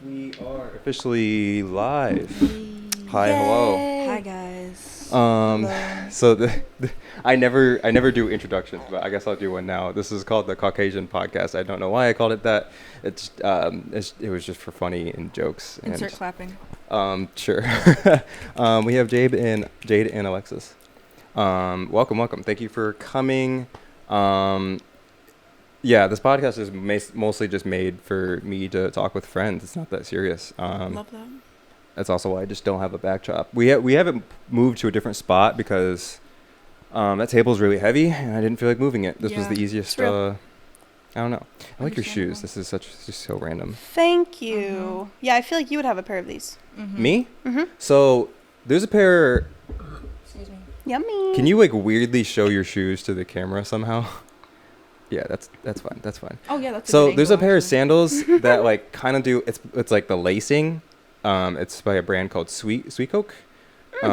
We are officially live. Hi, hello. Hi guys. So I never do introductions, but I guess I'll do one now. This is called the Caucasian podcast. I don't know why I called it that. It was just for funny and jokes. Insert clapping. Sure. We have Jade and Alexis. Welcome. Thank you for coming. Yeah, this podcast is mostly just made for me to talk with friends. It's not that serious. Love that. That's also why I just don't have a backdrop. We haven't moved to a different spot because that table's really heavy, and I didn't feel like moving it. This was the easiest. I don't know. I like your shoes. This is just so random. Thank you. Yeah, I feel like you would have a pair of these. Me? So there's a pair. Excuse me. Yummy. Can you like weirdly show your shoes to the camera somehow? Yeah, that's fine. That's fine. Oh yeah, that's. So there's a pair of sandals that like kind of do. It's like the lacing. It's by a brand called Sweet Coke. They're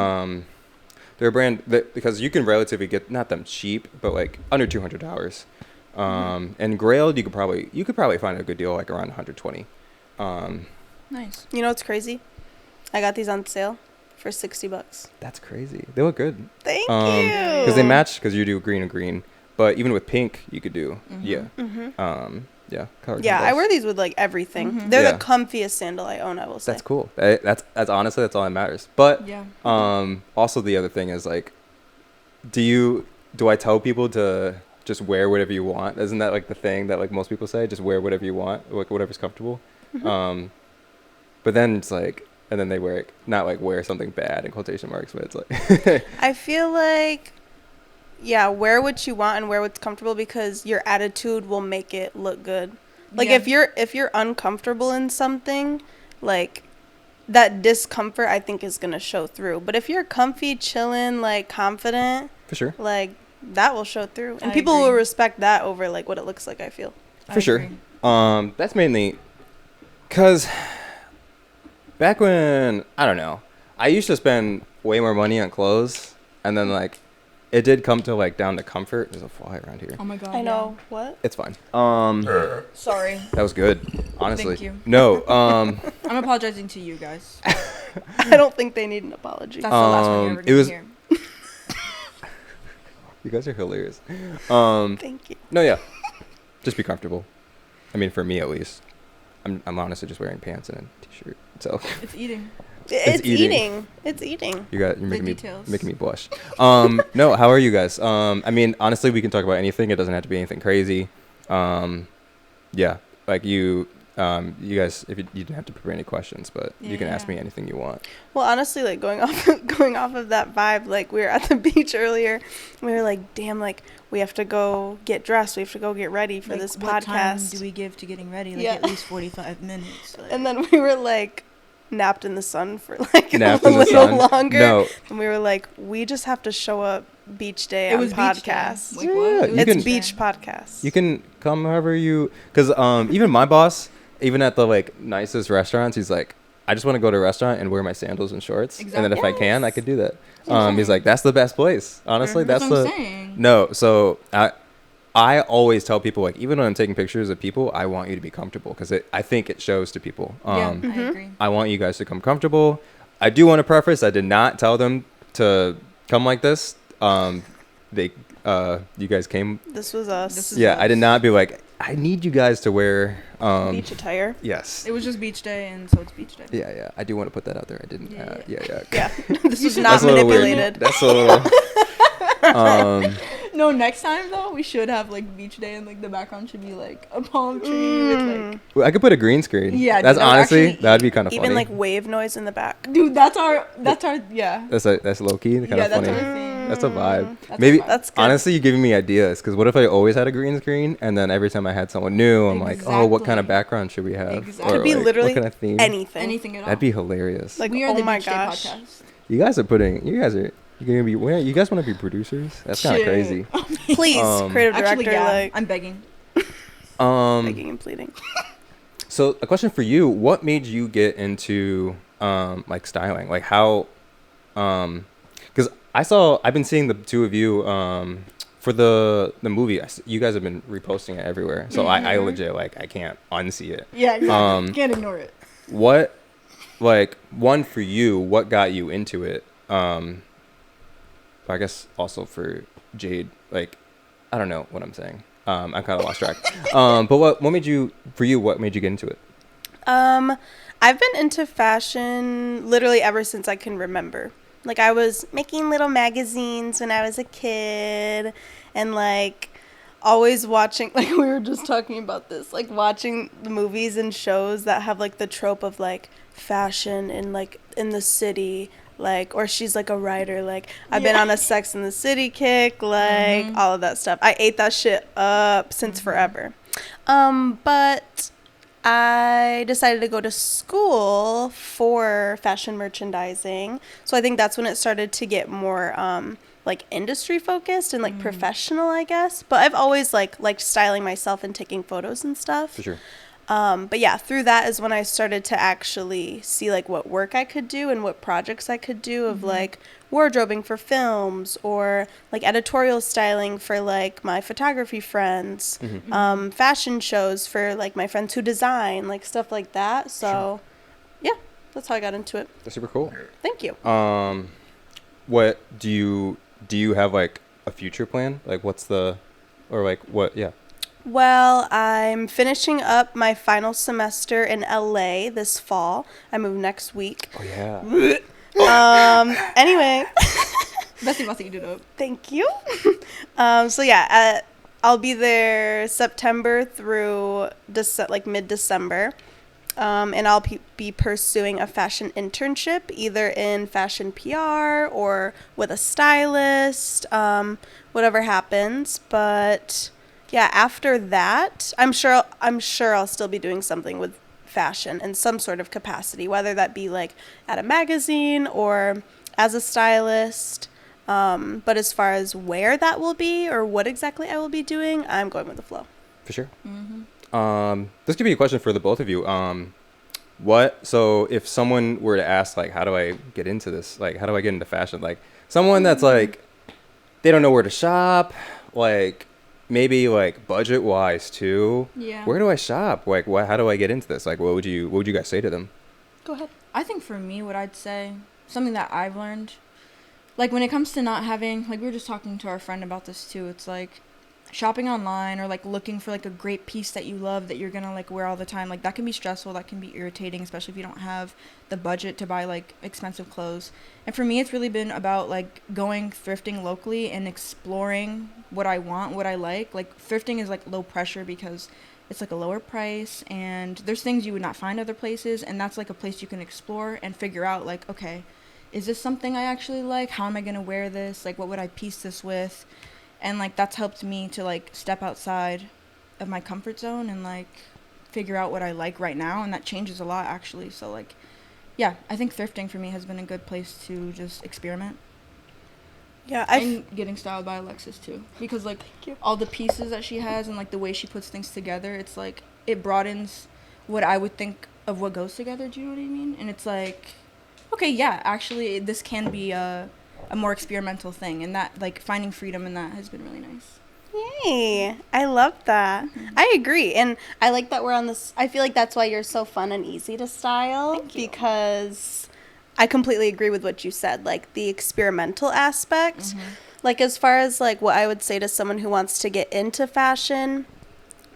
a brand that because you can relatively get not them cheap, but like under $200. And Grailed you could probably find a good deal like around 120. Nice. You know what's crazy? I got these on sale for $60. That's crazy. They look good. Thank you. Because they match because you do green and green, but even with pink you could do Yeah, I wear these with like everything. They're the comfiest sandal I own, I will say. That's cool. That's honestly that's all that matters. But yeah. Also the other thing is like, do I tell people to just wear whatever you want? Isn't that like the thing that like most people say? Just wear whatever you want, like whatever's comfortable. But then it's like, and then they wear it, not like wear something bad in quotation marks, but it's like. I feel like. Yeah, wear what you want and wear what's comfortable because your attitude will make it look good. Like if you're uncomfortable in something, like that discomfort I think is gonna show through. But if you're comfy, chilling, like confident, For sure. like that will show through, and I people agree. will respect that over like what it looks like. I feel. For sure. That's mainly because back when I don't know, I used to spend way more money on clothes, and then like. It did come to like down to comfort. There's a fly around here. Oh my god. I know. What? It's fine. Sorry. That was good. Honestly. Thank you. No. I'm apologizing to you guys. I don't think they need an apology. That's the last one you ever it did was- here. You guys are hilarious. Thank you. No, yeah. Just be comfortable. I mean, for me at least. I'm honestly just wearing pants and a t-shirt. So It's eating. It's eating. It's eating. you're The making details. me blush. No, how are you guys? I mean, honestly, we can talk about anything. It doesn't have to be anything crazy. Yeah, like you guys, if you didn't have to prepare any questions, but you can ask me anything you want. Well, honestly, like going off of that vibe, like we were at the beach earlier, we were like, damn, like we have to go get dressed, we have to go get ready for Like, this what time podcast. do we give to getting ready? Like Yeah. at least 45 minutes. Like. And then we were like napped in the sun for like Napped a in the little sun? longer. No. And we were like, we just have to show up beach day It on was beach day. podcast. Like, Yeah, what? It was you It's can- beach podcast. You can come however you, because even my boss, even at the like nicest restaurants, he's like, I just want to go to a restaurant and wear my sandals and shorts, and then if I can, I could do that. He's like, that's the best place. Honestly, That's that's what the I'm saying. no. So I always tell people like, even when I'm taking pictures of people, I want you to be comfortable because I think it shows to people. Yeah, I agree. I want you guys to come comfortable. I do want to preface, I did not tell them to come like this. You guys came. This was us. This is Yeah, us. I did not be like, I need you guys to wear. Beach attire. Yes. It was just beach day, and so it's beach day. Yeah. I do want to put that out there. I didn't. Yeah. Yeah. This was not That's a little weird. manipulated. That's a little. No, next time though, we should have like beach day, and like the background should be like a palm tree with like. Well, I could put a green screen. Yeah, That's dude, that would honestly actually that'd be kind of funny. Even like wave noise in the back. Dude, that's our yeah. That's low key kind Yeah, of that's funny. our thing. That's a vibe. That's Maybe a vibe. That's good. honestly, you're giving me ideas because what if I always had a green screen and then every time I had someone new, I'm like, oh, what kind of Exactly. background should we have? Exactly. Could be like, literally what kind of theme? anything. Anything at all. That'd be hilarious. Like, we are oh the my beach gosh. day podcast. You guys are you're gonna be. You guys want to be producers? That's kind of Shit. crazy. Please, creative director, Actually, yeah, like I'm begging. begging and pleading. So a question for you: what made you get into like styling? Like how? Because I've been seeing the two of you for the movie, you guys have been reposting it everywhere, so I legit like I can't unsee it. Yeah, exactly. Can't ignore it. What, like, one for you, what got you into it? I guess also for Jade, like, I don't know what I'm saying. I kind of lost track. But what made you get into it? I've been into fashion literally ever since I can remember. Like, I was making little magazines when I was a kid, and like always watching, like we were just talking about this, like watching the movies and shows that have like the trope of like fashion in like in the city, like, or she's like a writer, like I've been on a Sex in the City kick, like all of that stuff. I ate that shit up since forever. But I decided to go to school for fashion merchandising. So I think that's when it started to get more like industry focused and like professional, I guess. But I've always liked styling myself and taking photos and stuff. For sure. But yeah, through that is when I started to actually see like what work I could do and what projects I could do of like wardrobing for films or like editorial styling for like my photography friends, fashion shows for like my friends who design, like stuff like that. So yeah, that's how I got into it. That's super cool. Thank you. What do you have like a future plan? Like yeah. Well, I'm finishing up my final semester in LA this fall. I move next week. Oh yeah. Anyway. Basi do it. Thank you. So yeah, I'll be there September through mid-December. And I'll be pursuing a fashion internship, either in fashion PR or with a stylist, whatever happens. But yeah, after that, I'm sure I'll still be doing something with fashion in some sort of capacity, whether that be like at a magazine or as a stylist. But as far as where that will be or what exactly I will be doing, I'm going with the flow. For sure. This could be a question for the both of you. So if someone were to ask, like, how do I get into this? Like, how do I get into fashion? Like, someone that's like, they don't know where to shop, like, maybe like budget wise too. Yeah. Where do I shop? Like, how do I get into this? Like, what would you guys say to them? Go ahead. I think for me, what I'd say, something that I've learned, like when it comes to not having, like we were just talking to our friend about this too, it's like shopping online or like looking for like a great piece that you love that you're gonna like wear all the time, like that can be stressful, that can be irritating, especially if you don't have the budget to buy like expensive clothes. And for me, it's really been about like going thrifting locally and exploring what I want, what I like thrifting is like low pressure because it's like a lower price and there's things you would not find other places, and that's like a place you can explore and figure out like, okay, is this something I actually like? How am I gonna wear this? Like, what would I piece this with? And like that's helped me to like step outside of my comfort zone and like figure out what I like right now, and that changes a lot actually. So like, yeah, I think thrifting for me has been a good place to just experiment. Yeah, and getting styled by Alexis too, because like all the pieces that she has and like the way she puts things together, it's like it broadens what I would think of what goes together. Do you know what I mean? And it's like, okay, yeah, actually this can be a more experimental thing, and that like finding freedom in that has been really nice. Yay, I love that. I agree, and I like that we're on this. I feel like that's why you're so fun and easy to style. Thank you. Because I completely agree with what you said, like the experimental aspect. Like as far as like what I would say to someone who wants to get into fashion,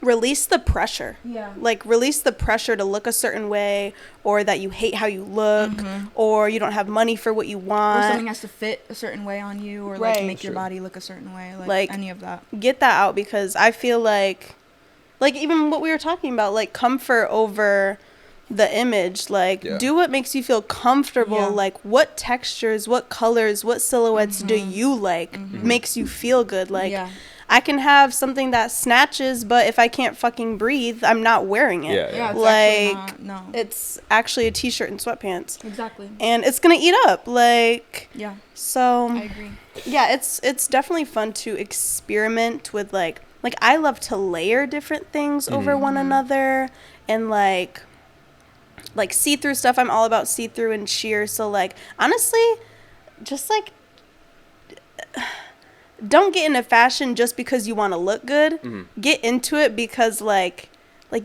release the pressure. Yeah. Like release the pressure to look a certain way, or that you hate how you look, or you don't have money for what you want, or something has to fit a certain way on you, or like make your body look a certain way, like any of that. Get that out, because I feel like even what we were talking about, like comfort over the image, like do what makes you feel comfortable. Like what textures, what colors, what silhouettes do you like, makes you feel good. Like I can have something that snatches, but if I can't fucking breathe, I'm not wearing it. Yeah, it's like no. It's actually a t-shirt and sweatpants. Exactly. And it's gonna eat up. Like so I agree. Yeah, it's definitely fun to experiment with like I love to layer different things over one another, and like see-through stuff. I'm all about see-through and sheer. So like honestly, just like don't get into fashion just because you want to look good. Mm-hmm. Get into it because like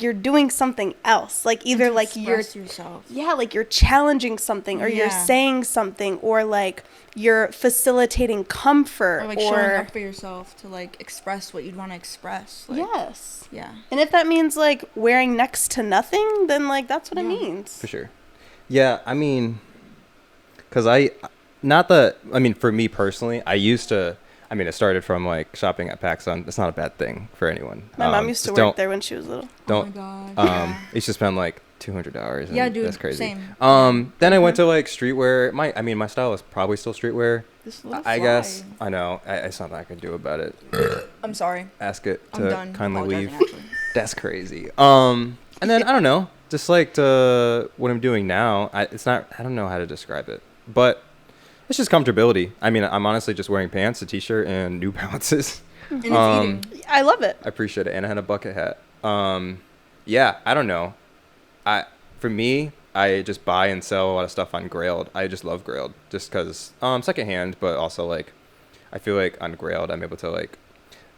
you're doing something else. Like either like you're yourself. Yeah, like you're challenging something, or you're saying something, or like you're facilitating comfort, or like showing up for yourself to like express what you'd want to express. Like, yes. Yeah. And if that means like wearing next to nothing, then like that's what it means. For sure. Yeah, I mean, because for me personally, it started from like shopping at PacSun. It's not a bad thing for anyone. My mom used to work there when she was little. Don't. Oh my God. It's just spend like $200. Yeah, dude. That's crazy. Same. Then I went to like streetwear. My style is probably still streetwear. This little I guess. fly. I know. It's nothing I can do about it. I'm sorry. Ask it I'm to done kindly leave. apologizing, actually. That's crazy. And then I don't know. Just like what I'm doing now. I don't know how to describe it, but it's just comfortability. I mean, I'm honestly just wearing pants, a t-shirt, and New Balances. And it's eating. I love it. I appreciate it, and I had a bucket hat. Yeah, I don't know. For me, I just buy and sell a lot of stuff on Grailed. I just love Grailed, just because secondhand, but also like I feel like on Grailed I'm able to like,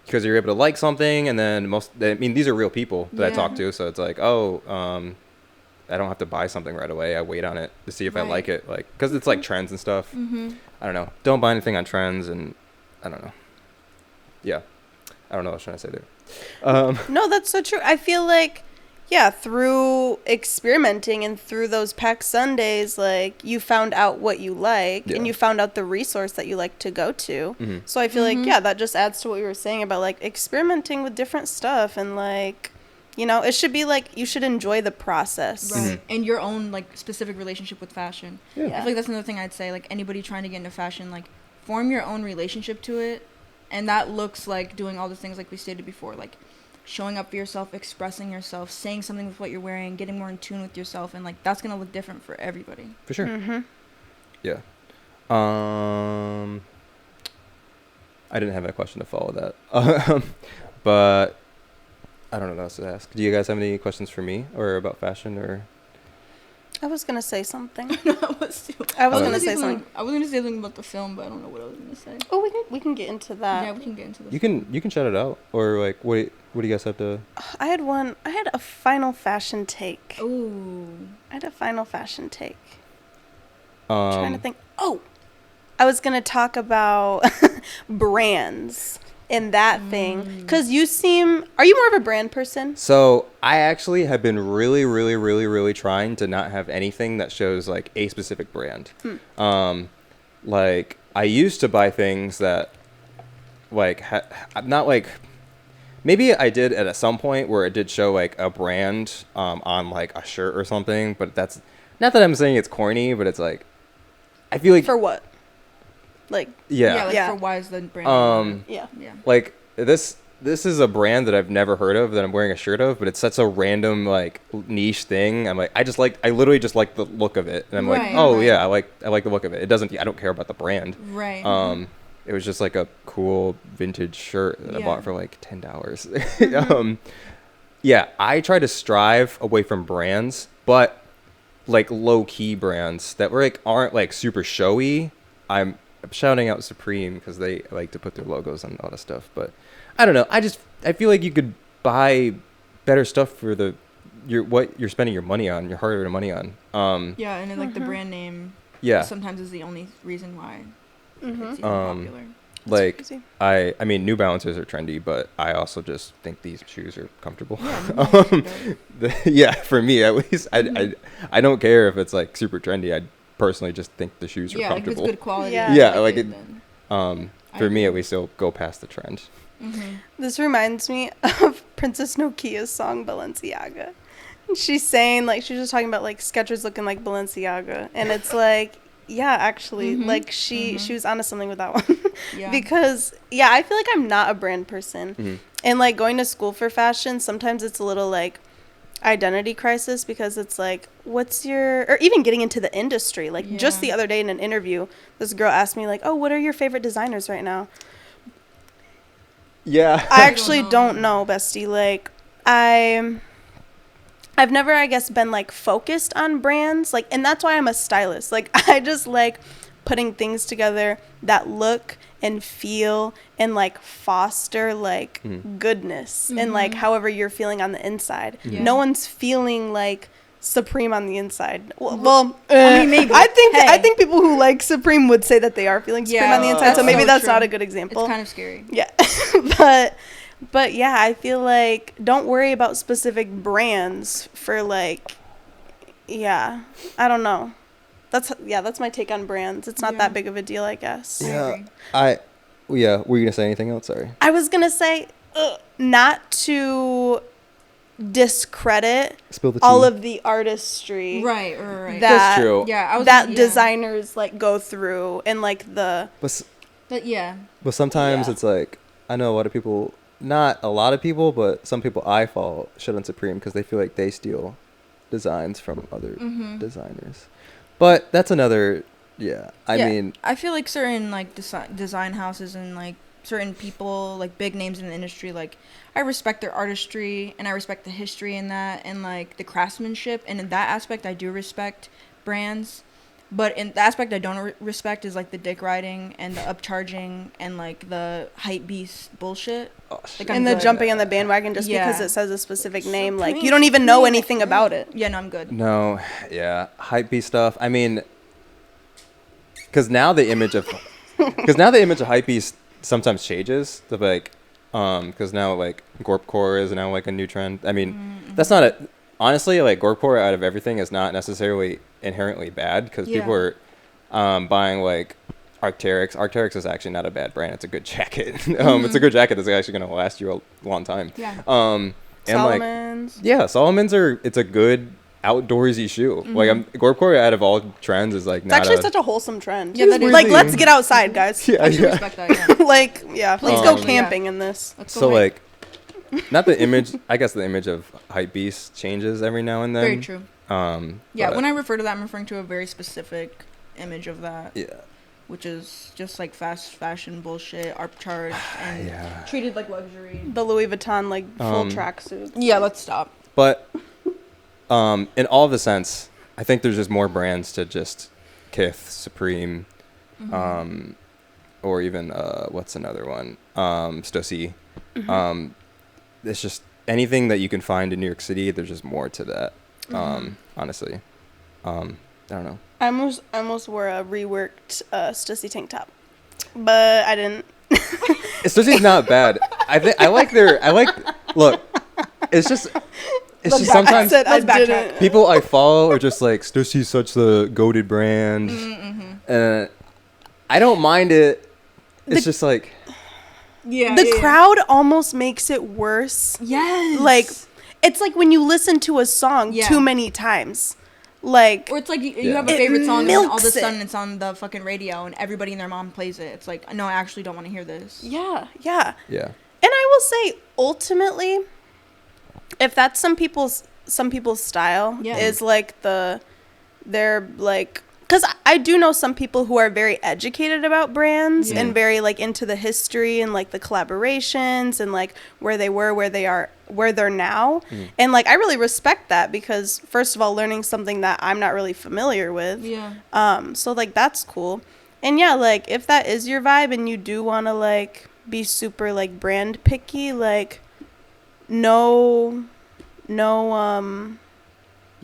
because you're able to like something, and then these are real people that I talk to, so it's like I don't have to buy something right away. I wait on it to see if I like it, like because it's like trends and stuff. I don't know. Don't buy anything on trends, and I don't know. Yeah, I don't know what I was trying to say there. No, that's so true. I feel like, yeah, through experimenting and through those Pack Sundays, like you found out what you like, and you found out the resource that you like to go to. So I feel like, yeah, that just adds to what you were saying about like experimenting with different stuff, and like, you know, it should be like you should enjoy the process. Right. And your own like specific relationship with fashion. Yeah. I feel like that's another thing I'd say. Like anybody trying to get into fashion, like form your own relationship to it. And that looks like doing all the things like we stated before, like showing up for yourself, expressing yourself, saying something with what you're wearing, getting more in tune with yourself. And like that's going to look different for everybody. For sure. Yeah. I didn't have a question to follow that. But I don't know what else to ask. Do you guys have any questions for me or about fashion or? I was gonna say something. I was gonna say something. I was gonna say something about the film, but I don't know what I was gonna say. Oh, we can get into that. Yeah, we can get into this. You can shout it out, or like what do you guys have to? I had a final fashion take. Ooh. I had a final fashion take. I'm trying to think. Oh, I was gonna talk about brands. In that thing, because are you more of a brand person? So I actually have been really, really, really, really trying to not have anything that shows like a specific brand. Like I used to buy things that like not like, maybe I did at some point where it did show like a brand on like a shirt or something, but that's not that I'm saying it's corny, but it's like I feel like for what? Like for why is the brand like this is a brand that I've never heard of that I'm wearing a shirt of, but it's such a random like niche thing. I'm like I literally just like the look of it, and I'm like yeah, I like the look of it. I don't care about the brand. It was just like a cool vintage shirt that I bought for like $10. Yeah, I try to strive away from brands, but like low key brands that aren't like super showy. I'm shouting out Supreme because they like to put their logos on all that stuff, but I don't know. I feel like you could buy better stuff for what you're spending your money on, your hard-earned money on. And then like the brand name. Sometimes is the only reason why it's even popular. Like I mean, New Balances are trendy, but I also just think these shoes are comfortable. Yeah, for me at least, I don't care if it's like super trendy. I personally just think the shoes are comfortable. Like if it's good quality. Like it. For me at least, it'll go past the trend. This reminds me of Princess Nokia's song Balenciaga. And she's saying like she's just talking about like Skechers looking like Balenciaga, and it's like actually like she was onto something with that one. Because I feel like I'm not a brand person, and like going to school for fashion sometimes it's a little like identity crisis, because it's like or even getting into the industry, like just the other day in an interview this girl asked me like, oh, what are your favorite designers right now? I actually don't know, bestie. Like I've never, I guess, been like focused on brands, like, and that's why I'm a stylist. Like I just like putting things together that look and feel and like foster like goodness and like however you're feeling on the inside. Yeah. No one's feeling like Supreme on the inside. I mean, maybe. I think people who like Supreme would say that they are feeling Supreme on the inside. So maybe that's true. not a good example. It's kind of scary. Yeah. but yeah, I feel like don't worry about specific brands for like, yeah, I don't know. That's my take on brands. It's not that big of a deal, I guess. Yeah. Were you gonna say anything else? Sorry. I was gonna say not to discredit Spill the tea. all of the artistry, Right. That That's true. Yeah, designers like go through and like the. But sometimes Yeah. it's like, I know a lot of people, not a lot of people, but some people I follow shit on Supreme because they feel like they steal designs from other designers. But that's another, I mean. I feel like certain like design houses and like certain people, like big names in the industry, like I respect their artistry and I respect the history in that and like the craftsmanship, and in that aspect I do respect brands. But in the aspect I don't respect is like the dick riding and the upcharging and like the hype beast bullshit. Like, and the good. jumping on the bandwagon just because it says a specific name. Like, Supreme, you don't even know anything about it. Yeah, no, I'm good. No, hypebeast stuff. I mean, because now the image of hypebeast sometimes changes to like, because now like gorpcore is now like a new trend. I mean, that's not honestly like gorpcore out of everything is not necessarily inherently bad because people are buying like Arc'teryx. Arc'teryx is actually not a bad brand. It's a good jacket. It's a good jacket that's actually going to last you a long time. Yeah. And Solomon's. like, Solomon's it's a good outdoorsy shoe. Like gorpcore out of all trends is like It's not actually such a wholesome trend. Yeah, that is like, really- let's get outside, guys. I should respect that, yeah. Like, let's go camping in this. Let's go So hike. like, not the image. I guess the image of hypebeast changes every now and then. Very true. Yeah, but- when I refer to that, I'm referring to a very specific image of that. Yeah. Which is just like fast fashion bullshit, upcharged, and treated like luxury. The Louis Vuitton, like, full tracksuit. Yeah, let's stop. But in all of the sense, I think there's just more brands to just Kith, Supreme, or even what's another one? Stussy. It's just anything that you can find in New York City. There's just more to that. Honestly, I don't know. I almost wore a reworked Stussy tank top, but I didn't. Stussy's not bad. I like. Look, it's just sometimes I didn't. people I follow are just like, Stussy's such the goated brand. I don't mind it. It's just like, The crowd almost makes it worse. Yes. Like, it's like when you listen to a song too many times. Like, or it's like you have a favorite song and then all of a milks it. sudden it's on the fucking radio and everybody and their mom plays it. It's like, no, I actually don't want to hear this. yeah. yeah. And I will say, ultimately, if that's some people's style, is like they're like, because I do know some people who are very educated about brands and very like into the history and like the collaborations and like where they were, where they're now. And like, I really respect that because first of all, learning something that I'm not really familiar with. Yeah. So like, that's cool. And yeah, like if that is your vibe and you do want to like be super like brand picky, like no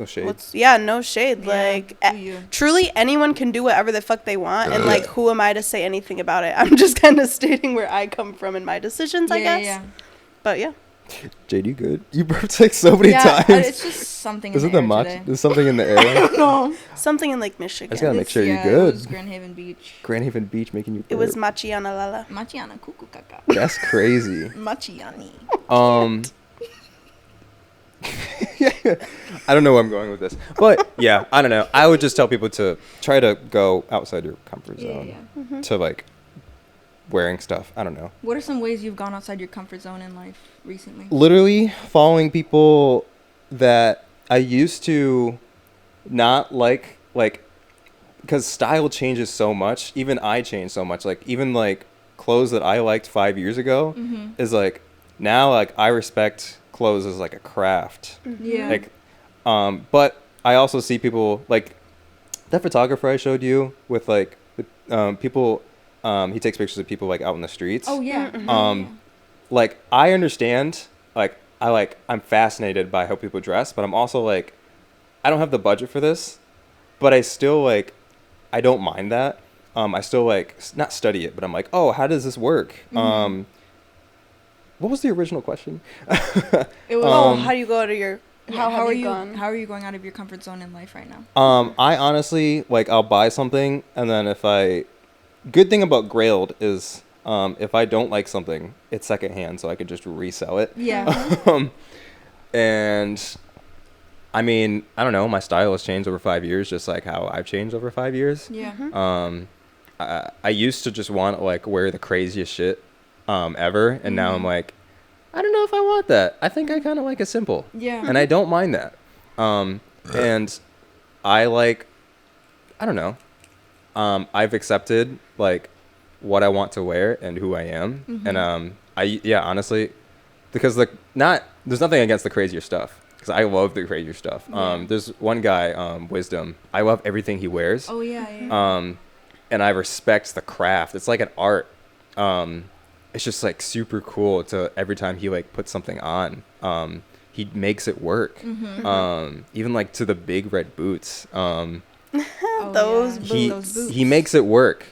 shade. No shade. Yeah, Like, do you. truly anyone can do whatever the fuck they want. And, like, who am I to say anything about it? I'm just kind of stating where I come from in my decisions, I guess. Yeah. But, yeah. Jade, you good? You burped like so many times. It's just something Is in it the the air matcha? today. There's something in the air. No. Something in Lake Michigan. I just gotta make sure you're It good. was Grand Haven Beach. Grand Haven Beach making you. It was burp. Machiana Lala. Machiana kuku kaka. That's crazy. Machiani. I don't know where I'm going with this, but yeah, I don't know. I would just tell people to try to go outside your comfort zone to like wearing stuff. I don't know. What are some ways you've gone outside your comfort zone in life recently? Literally following people that I used to not like, because style changes so much. Even I change so much. Like even like clothes that I liked 5 years ago is like now like I respect clothes as like a craft. Yeah. Like, but I also see people like that photographer I showed you with like the, people He takes pictures of people like out in the streets. Oh yeah. Like I understand, like I'm fascinated by how people dress, but I'm also like, I don't have the budget for this, but I still like, I don't mind that. I still like not study it, but I'm like, oh, how does this work? What was the original question? It was how do you go out of your how have are you you gone? how are you going out of your comfort zone in life right now? I honestly like I'll buy something and then good thing about Grailed is if I don't like something, it's secondhand, so I could just resell it. Yeah. And I mean, I don't know, my style has changed over 5 years, just like how I've changed over 5 years. Yeah. I used to just want to like wear the craziest shit ever, and now I'm like, I don't know if I want that. I think I kind of like it simple. Yeah. And I don't mind that. And I like, I don't know. I've accepted like what I want to wear and who I am. And honestly, because there's nothing against the crazier stuff. Because I love the crazier stuff. There's one guy, Wisdom. I love everything he wears. Oh yeah. And I respect the craft. It's like an art. It's just like super cool to every time he like puts something on. He makes it work. Even like to the big red boots. Those boots. He makes it work.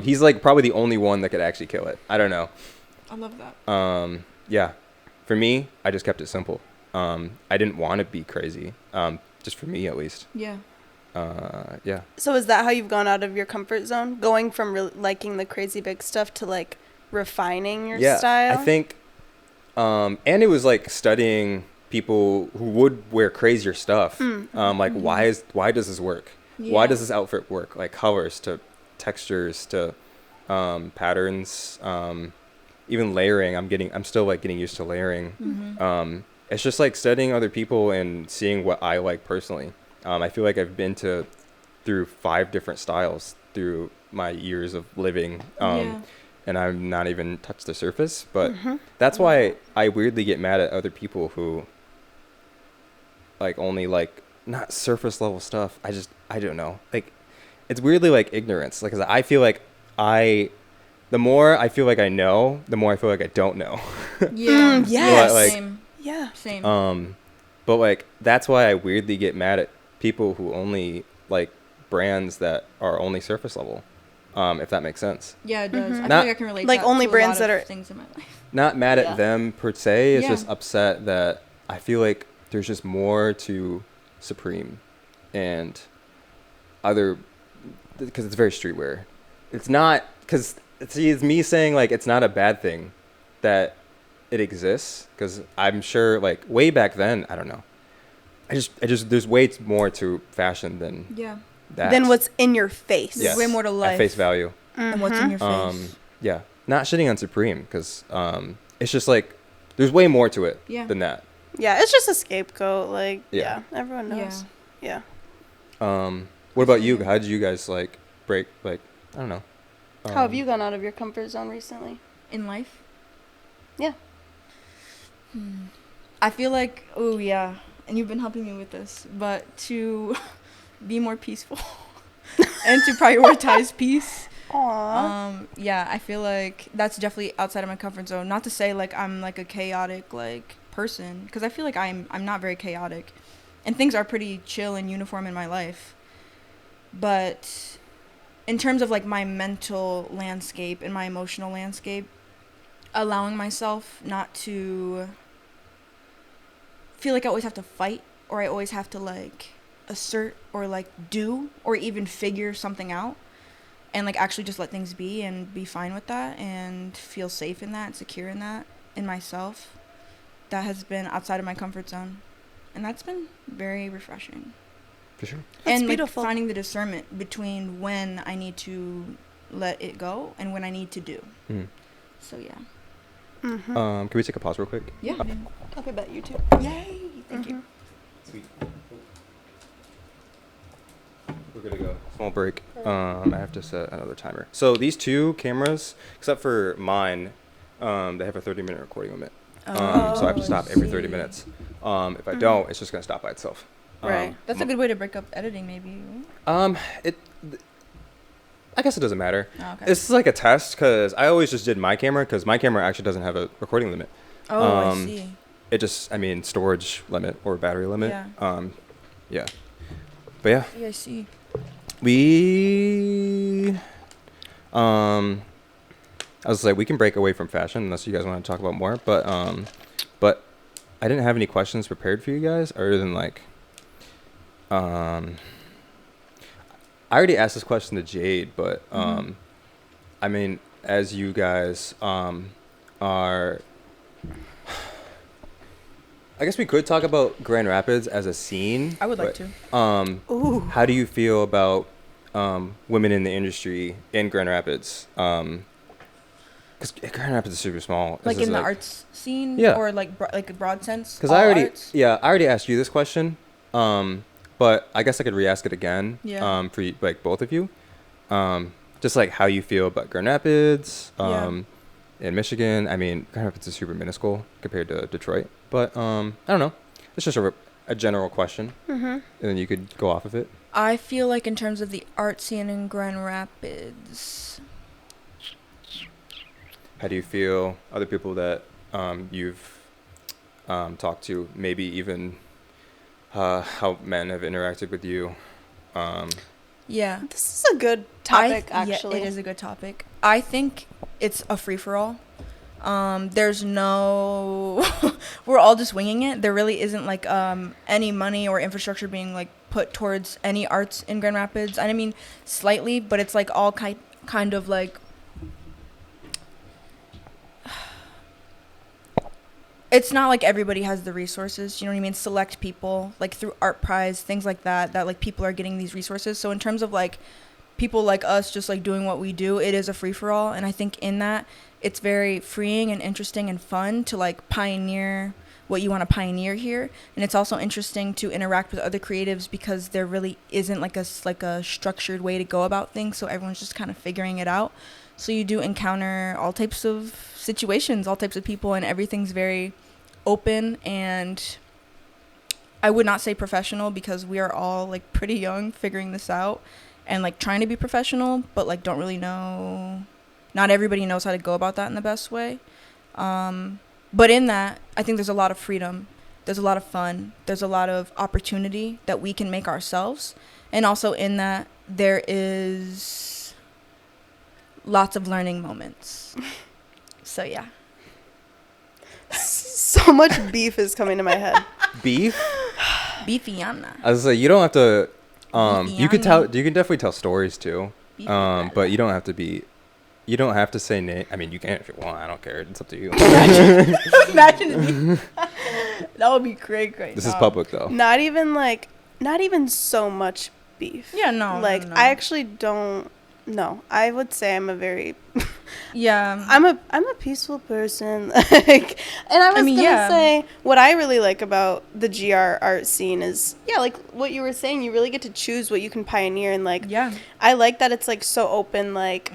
He's like probably the only one that could actually kill it. I don't know. I love that. Yeah. For me, I just kept it simple. I didn't want to be crazy. Just for me at least. Yeah. Yeah. So is that how you've gone out of your comfort zone? Going from liking the crazy big stuff to like refining your style? I think, and it was like studying people who would wear crazier stuff. Like why does this work? Yeah. Why does this outfit work? Like colors to textures to patterns, even layering. I'm still like getting used to layering. It's just like studying other people and seeing what I like personally. I feel like I've been through 5 different styles through my years of living. And I've not even touched the surface, but that's why I weirdly get mad at other people who like only like not surface level stuff. I don't know. Like it's weirdly like ignorance. Like 'cause I feel like the more I feel like I know, the more I feel like I don't know. Yeah. Yes. But, like, Same. Yeah. Same. But like that's why I weirdly get mad at people who only like brands that are only surface level. If that makes sense. Yeah, it does. I feel Not- like I can relate like that only to brands a lot that of are- things in my life. Not mad Yeah. at them per se. It's Yeah. just upset that I feel like there's just more to Supreme and other, because it's very streetwear. It's not, because it's me saying like it's not a bad thing that it exists, because I'm sure like way back then, I don't know. I just there's way more to fashion than Yeah. that. Then what's in your face? There's way more to life. At face value. And what's in your face. Yeah, not shitting on Supreme, because it's just like there's way more to it Yeah. than that. Yeah, it's just a scapegoat. Like, Yeah. yeah, everyone knows. Yeah. What about you? How did you guys like break? Like, I don't know. How have you gone out of your comfort zone recently? In life? Yeah. I feel like, oh yeah, and you've been helping me with this, but to be more peaceful and to prioritize peace. Aww. Yeah, I feel like that's definitely outside of my comfort zone. Not to say like I'm like a chaotic like person, because I feel like I'm not very chaotic, and things are pretty chill and uniform in my life. But in terms of like my mental landscape and my emotional landscape, allowing myself not to feel like I always have to fight, or I always have to like assert or like do or even figure something out, and like actually just let things be and be fine with that and feel safe in that and secure in that in myself. That has been outside of my comfort zone, and that's been very refreshing. For sure. That's and beautiful. like finding the discernment between when I need to let it go and when I need to do. So yeah. Can we take a pause real quick? Yeah. Okay, bet you too. Yay! Thank you. Sweet. We're good to go. Small break. I have to set another timer. So these 2 cameras, except for mine, they have a 30-minute recording limit. So I have to stop every 30 minutes. If I don't, it's just gonna stop by itself. Right. That's a good way to break up editing, maybe. I I guess it doesn't matter. Oh, okay. It's like a test because I always just did my camera because my camera actually doesn't have a recording limit. Oh, I see. It just, storage limit or battery limit. Yeah. Yeah. But yeah. Yeah, I see. I was like, we can break away from fashion unless you guys want to talk about more. But I didn't have any questions prepared for you guys other than like, I already asked this question to Jade, but I mean, as you guys are, I guess we could talk about Grand Rapids as a scene. I would like to. Ooh. How do you feel about women in the industry in Grand Rapids? Because Grand Rapids is super small. Like in the arts scene? Yeah. Or like like a broad sense? Because I already asked you this question, but I guess I could re-ask it again. Yeah. For like both of you, just like how you feel about Grand Rapids, in Michigan. I mean, Grand Rapids is super minuscule compared to Detroit, but I don't know. It's just a general question, and then you could go off of it. I feel like in terms of the art scene in Grand Rapids. How do you feel other people that you've talked to, maybe even how men have interacted with you? Yeah. This is a good topic, actually. Yeah, it is a good topic. I think it's a free-for-all. There's no... we're all just winging it. There really isn't, like, any money or infrastructure being, like, put towards any arts in Grand Rapids. I mean, slightly, but it's, like, all kind of, like... It's not like everybody has the resources, you know what I mean? Select people, like through Art Prize, things like that like people are getting these resources. So in terms of like people like us just like doing what we do, it is a free-for-all. And I think in that, it's very freeing and interesting and fun to like pioneer what you want to pioneer here. And it's also interesting to interact with other creatives because there really isn't like a structured way to go about things. So everyone's just kind of figuring it out. So you do encounter all types of situations, all types of people, and everything's very open. And I would not say professional because we are all like pretty young figuring this out and like trying to be professional, but like don't really know. Not everybody knows how to go about that in the best way. But in that, I think there's a lot of freedom. There's a lot of fun. There's a lot of opportunity that we can make ourselves. And also in that, there is lots of learning moments. So yeah. So much beef is coming to my head. Beef? Beefiana. I was like, you don't have to. You can Beefiana. You can definitely tell stories too. But you don't have to be. You don't have to say name. I mean, you can if you want. I don't care. It's up to you. Imagine that would be great. This is public though. Not even so much beef. Yeah, no. Like no. I actually don't. No, I would say I'm a very. Yeah. I'm a peaceful person. Like, and I was gonna say what I really like about the GR art scene is like what you were saying. You really get to choose what you can pioneer, and like I like that it's like so open. Like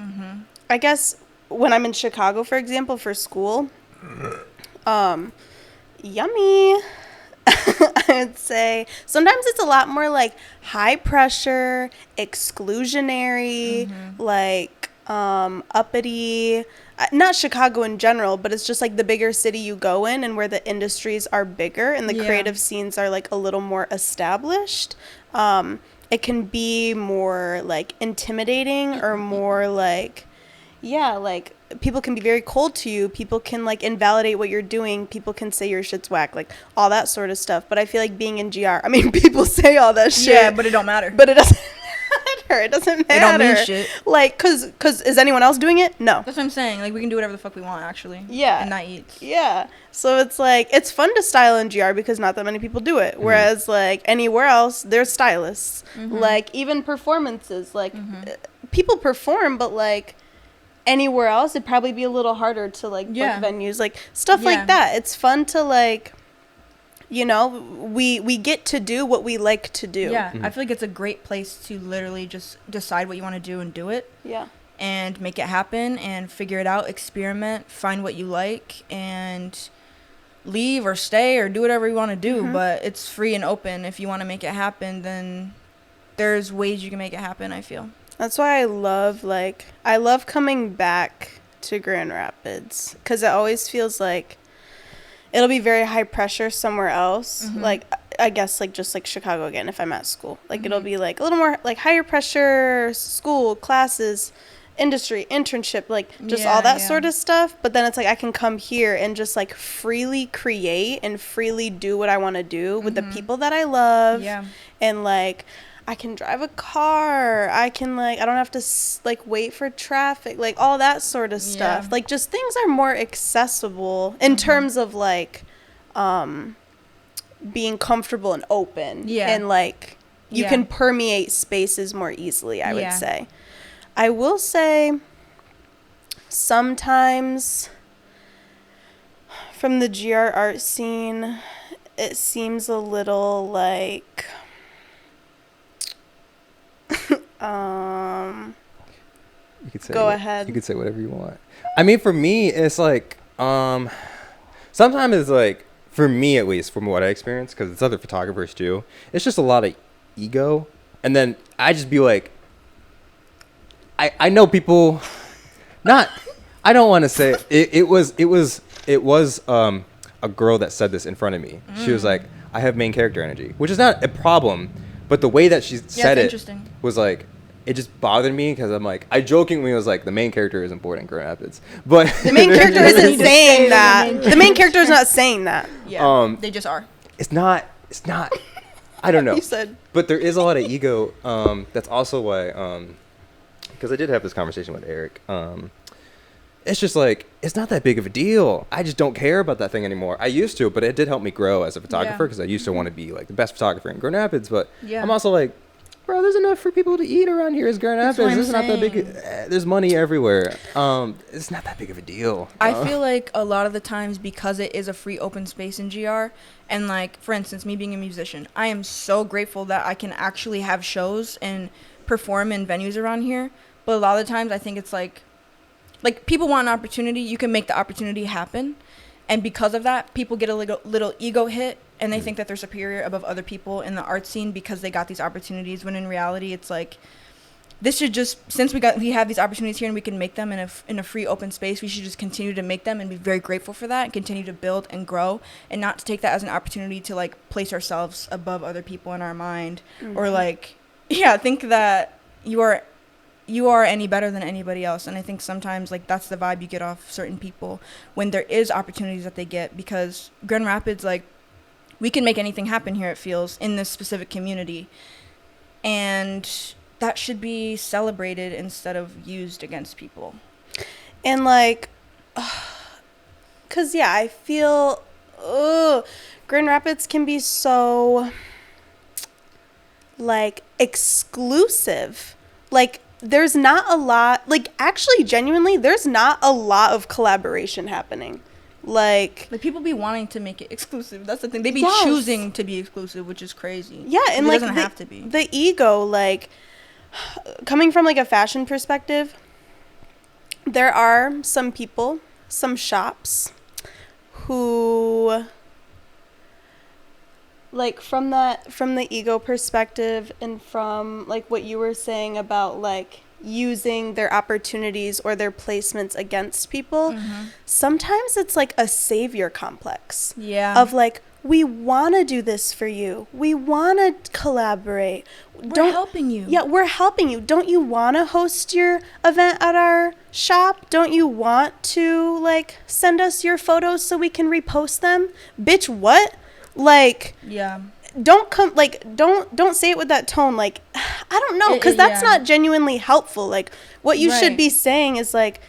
I guess when I'm in Chicago, for example, for school, yummy. I'd say sometimes it's a lot more like high pressure, exclusionary, like uppity. Not Chicago in general, but it's just like the bigger city you go in and where the industries are bigger and the creative scenes are like a little more established. It can be more like intimidating or more like like people can be very cold to you. People can like invalidate what you're doing. People can say your shit's whack, like all that sort of stuff. But I feel like being in GR, I mean, people say all that shit. Yeah, but it don't matter. But it doesn't matter. It doesn't matter. It don't mean shit. Like, cause is anyone else doing it? No. That's what I'm saying. Like we can do whatever the fuck we want, actually. Yeah. And not eat. Yeah. So it's like it's fun to style in GR because not that many people do it. Whereas like anywhere else, there's stylists. Like even performances, like people perform, but like. Anywhere else it'd probably be a little harder to like book venues, like stuff like that. It's fun to like, you know, we get to do what we like to do. I feel like it's a great place to literally just decide what you want to do and do it and make it happen and figure it out, experiment, find what you like and leave or stay or do whatever you want to do. But it's free and open. If you want to make it happen, then there's ways you can make it happen, I feel. That's why I love coming back to Grand Rapids, because it always feels like it'll be very high pressure somewhere else. Mhm. Like, I guess, like, just like Chicago again, if I'm at school. Like, Mhm. it'll be like a little more like higher pressure, school, classes, industry, internship, like just all that sort of stuff. But then it's like I can come here and just like freely create and freely do what I want to do with the people that I love. Yeah. And like, I can drive a car. I can like, I don't have to like wait for traffic, like all that sort of stuff. Yeah. Like, just things are more accessible in terms of like being comfortable and open. Yeah. And like you Yeah. can permeate spaces more easily, I would Yeah. say. I will say sometimes from the GR art scene, it seems a little like You could say Go ahead. You could say whatever you want. I mean, for me, it's like sometimes it's like, for me at least, from what I experience, because it's other photographers too, it's just a lot of ego, and then I just be like, I know people, not, I don't want to say it. It was a girl that said this in front of me. She was like, I have main character energy, which is not a problem, but the way that she said it Interesting. was like, it just bothered me, because I'm like, I jokingly was like, the main character isn't born in Grand Rapids, but the main character isn't need to saying say that. the main The main character is not saying that. Yeah. They just are. it's not. I don't know. You said. But there is a lot of ego. That's also why, because I did have this conversation with Eric. It's just like, it's not that big of a deal. I just don't care about that thing anymore. I used to, but it did help me grow as a photographer, Yeah. because I used to want to be like the best photographer in Grand Rapids. But Yeah. I'm also like, bro, there's enough for people to eat around here as Grand That's Rapids. what It's I'm not that big. saying. There's money everywhere. It's not that big of a deal. I feel like a lot of the times, because it is a free open space in GR, and like, for instance, me being a musician, I am so grateful that I can actually have shows and perform in venues around here. But a lot of the times I think it's like people want an opportunity, you can make the opportunity happen. And because of that, people get a little ego hit, and they think that they're superior above other people in the art scene because they got these opportunities, when in reality it's like, this should just, since we have these opportunities here and we can make them in a free open space, we should just continue to make them and be very grateful for that, and continue to build and grow, and not to take that as an opportunity to like place ourselves above other people in our mind, or like, yeah, think that you are any better than anybody else. And I think sometimes like that's the vibe you get off certain people when there is opportunities that they get, because Grand Rapids, like, we can make anything happen here, it feels, in this specific community, and that should be celebrated instead of used against people. And like, cause yeah, I feel, Grand Rapids can be so like exclusive. Like, there's not a lot, like, actually genuinely, there's not a lot of collaboration happening. Like people be wanting to make it exclusive. That's the thing. They be Yes. choosing to be exclusive, which is crazy. yeah, and it like doesn't have to be. the ego, like, coming from like a fashion perspective, there are some people, some shops who, like, from the ego perspective, and from like what you were saying about like using their opportunities or their placements against people, sometimes it's like a savior complex. Yeah. Of like, we want to do this for you. We want to collaborate. We're helping you. Yeah, we're helping you. Don't you want to host your event at our shop? Don't you want to like send us your photos so we can repost them? Bitch, what? Like, Yeah. don't say it with that tone. Like, I don't know, because that's yeah. not genuinely helpful. Like, what you should Right. be saying is like,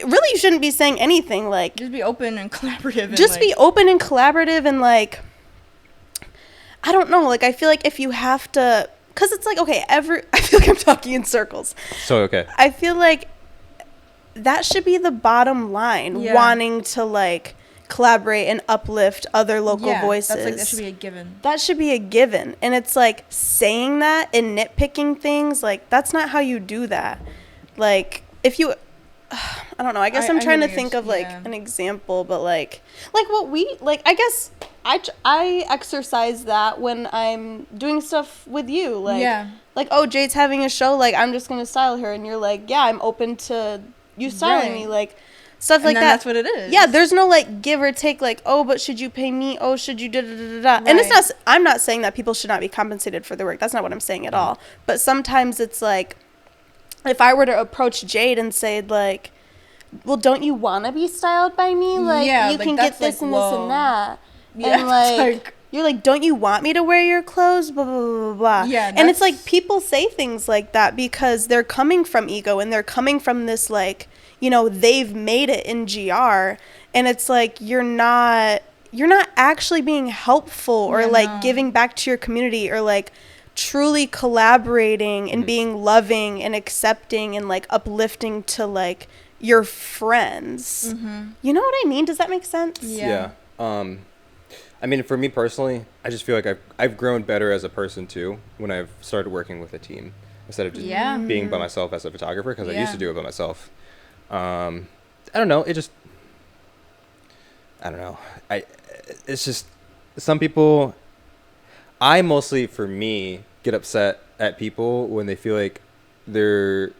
really, you shouldn't be saying anything. Like, Just be open and collaborative. And just like, be open and collaborative, and like, I don't know, like, I feel like if you have to, because it's like, okay, I feel like I'm talking in circles. So okay. I feel like that should be the bottom line, Yeah. wanting to like collaborate and uplift other local voices. That's like, that should be a given. That should be a given. And it's like, saying that and nitpicking things, like, that's not how you do that. Like, if you, I don't know, I guess I'm I trying to know think you're- of like yeah. an example, but like what we, like, I guess I exercise that when I'm doing stuff with you, like Yeah. like, oh, Jade's having a show, like I'm just gonna style her, and you're like, yeah, I'm open to you styling me, Right. like stuff like And then that. that's what it is. Yeah, there's no like give or take, like, oh, but should you pay me? Oh, should you da da da da? And it's Right. not. I'm not saying that people should not be compensated for their work. That's not what I'm saying at all. But sometimes it's like, if I were to approach Jade and say like, well, don't you want to be styled by me? Like, Yeah, you like, can that's, get this like, and this whoa. and that. Yeah, And like, like- you're like, don't you want me to wear your clothes? Blah blah blah blah blah. Yeah, and it's that's- like people say things like that because they're coming from ego and they're coming from this like, you know, they've made it in GR, and it's like you're not actually being helpful or Yeah, like no. giving back to your community or like truly collaborating and being loving and accepting and like uplifting to like your friends. You know what I mean? Does that make sense? Yeah. I mean, for me personally, I just feel like I've grown better as a person too when I've started working with a team instead of just Yeah. being by myself as a photographer, because I used Yeah. to do it by myself. I don't know. I don't know. It's just some people. I mostly, for me, get upset at people when they feel like they're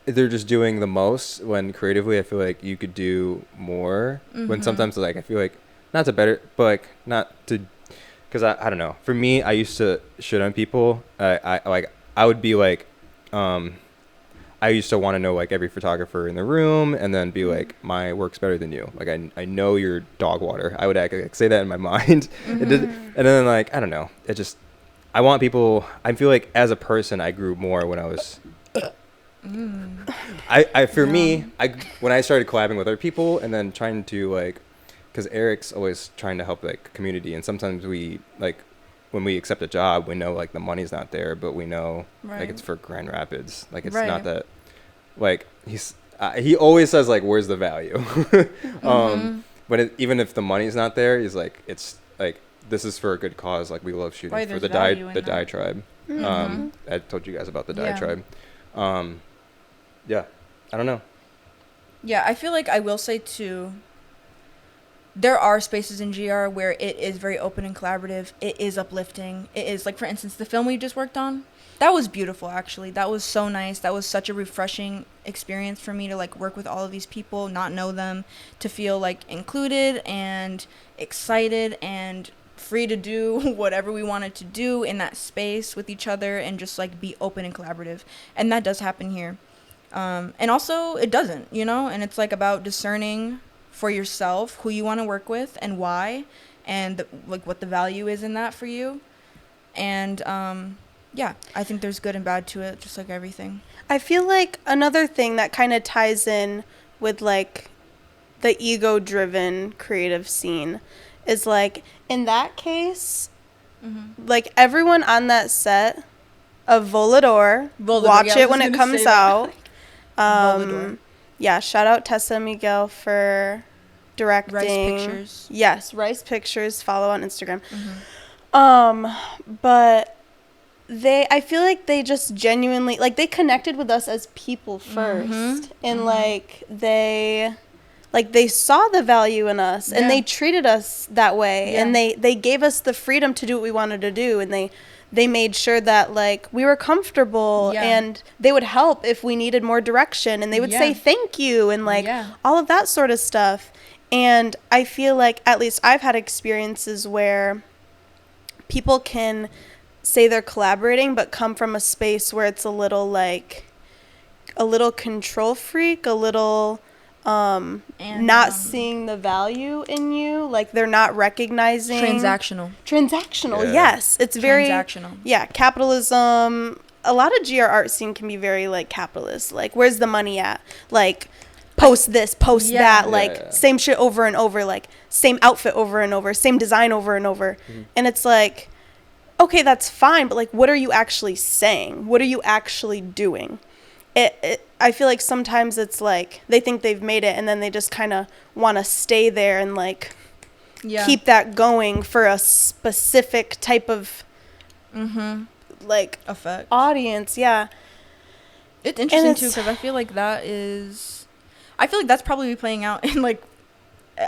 just doing the most, when creatively I feel like you could do more. When sometimes like I feel like not to better, but like not to, because I don't know. For me, I used to shit on people. I would be like, I used to want to know like every photographer in the room and then be like, my work's better than you. Like I know you're dog water. I would like say that in my mind. And then like, I don't know. It just, I want people, I feel like as a person, I grew more when I was, for me, when I started collabing with other people and then trying to like, because Eric's always trying to help like community, and sometimes we like, when we accept a job, we know like the money's not there, but we know like Right. it's for Grand Rapids. Like it's Right. not that, like he always says like, where's the value? Even if the money's not there, he's like, it's like, this is for a good cause. Like we love shooting Right, for there's the value in die that. tribe. I told you guys about the die Yeah. tribe. Yeah, I don't know. Yeah, I feel like I will say too, there are spaces in GR where it is very open and collaborative. It is uplifting. It is, like, for instance, the film we just worked on. That was beautiful, actually. That was so nice. That was such a refreshing experience for me to, like, work with all of these people, not know them, to feel, like, included and excited and free to do whatever we wanted to do in that space with each other and just, like, be open and collaborative. And that does happen here. And also, it doesn't, you know? And it's, like, about discerning for yourself who you want to work with and why, and like what the value is in that for you. And yeah, I think there's good and bad to it, just like everything. I feel like another thing that kind of ties in with like the ego driven creative scene is like in that case, like everyone on that set of Volador, watch yeah, I it was when it gonna comes say that. out. Volador. Yeah, shout out Tessa Miguel for directing. Rice Pictures. Yes, Rice Pictures. Follow on Instagram. Mm-hmm. But I feel like they just genuinely, like, they connected with us as people first. And, like, they saw the value in us. And they treated us that way. Yeah. And they gave us the freedom to do what we wanted to do. And they made sure that, like, we were comfortable. Yeah. And they would help if we needed more direction. And they would say thank you and, like, all of that sort of stuff. And I feel like, at least I've had experiences where people can say they're collaborating but come from a space where it's a little control freak, a little not seeing the value in you, like they're not recognizing Transactional. Yeah. Yes, it's very Transactional. Yeah, capitalism. A lot of GR art scene can be very like capitalist, like where's the money at, like post this, post that, like same shit over and over, like same outfit over and over, same design over and over. And it's like, okay, that's fine, but like, what are you actually saying? What are you actually doing? I feel like sometimes it's like they think they've made it and then they just kind of want to stay there and like keep that going for a specific type of like effect audience. Yeah, it's interesting too because I feel like that's probably playing out in like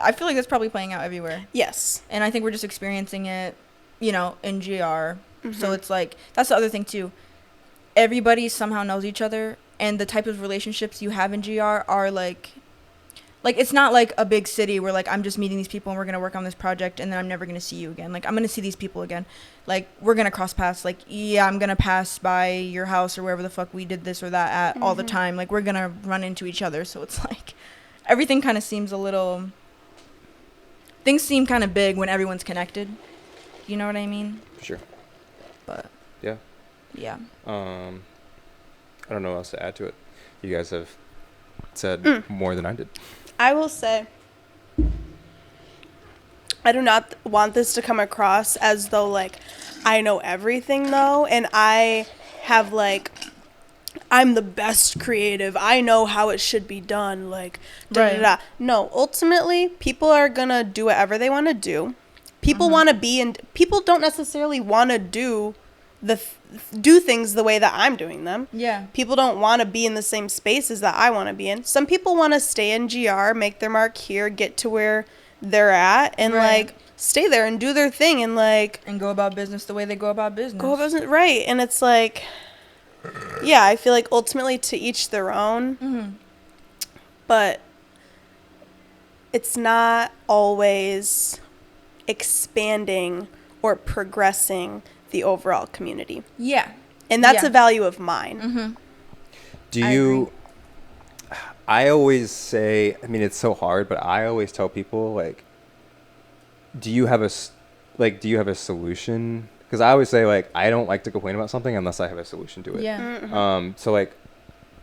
I feel like that's probably playing out everywhere. Yes. And I think we're just experiencing it, you know, in GR. Mm-hmm. So it's like, that's the other thing too. Everybody somehow knows each other, and the type of relationships you have in GR are like it's not like a big city where like I'm just meeting these people and we're gonna work on this project and then I'm never gonna see you again. Like I'm gonna see these people again. Like we're gonna cross paths. Like yeah, I'm gonna pass by your house or wherever the fuck we did this or that at all the time. Like we're gonna run into each other. So it's like everything kind of seems a little. Things seem kind of big when everyone's connected. You know what I mean? Sure. But. Yeah. Yeah. I don't know what else to add to it. You guys have said more than I did. I will say, I do not want this to come across as though, like, I know everything, though, and I have, like, I'm the best creative. I know how it should be done, like, da-da-da. No, ultimately, people are gonna do whatever they want to do. People want to be in, people don't necessarily want to do things the way that I'm doing them. Yeah. People don't want to be in the same spaces that I want to be in. Some people want to stay in GR, make their mark here, get to where they're at, and like stay there and do their thing and like and go about business the way they go about business. Right. And it's like, yeah, I feel like ultimately to each their own. But it's not always expanding or progressing the overall community. Yeah. And that's a value of mine. Do you... I always say... I mean, it's so hard, but I always tell people, like... Do you have a solution? Because I always say, like, I don't like to complain about something unless I have a solution to it. Yeah. So, like,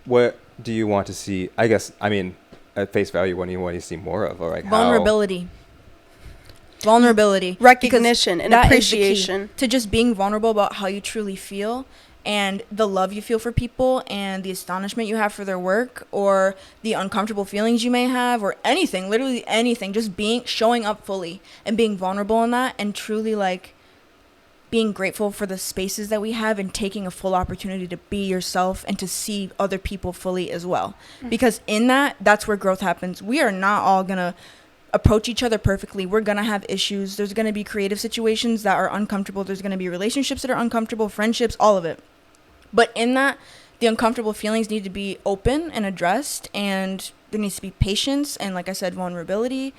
what do you want to see? I guess, I mean, at face value, what do you want to see more of? Or, like, Vulnerability. Recognition and appreciation. To just being vulnerable about how you truly feel and the love you feel for people and the astonishment you have for their work or the uncomfortable feelings you may have or anything, literally anything, just showing up fully and being vulnerable in that and truly like being grateful for the spaces that we have and taking a full opportunity to be yourself and to see other people fully as well. Because in that's where growth happens. We are not all gonna approach each other perfectly. We're gonna have issues. There's gonna be creative situations that are uncomfortable. There's gonna be relationships that are uncomfortable, friendships, all of it. But in that, the uncomfortable feelings need to be open and addressed, and there needs to be patience and, like I said, vulnerability.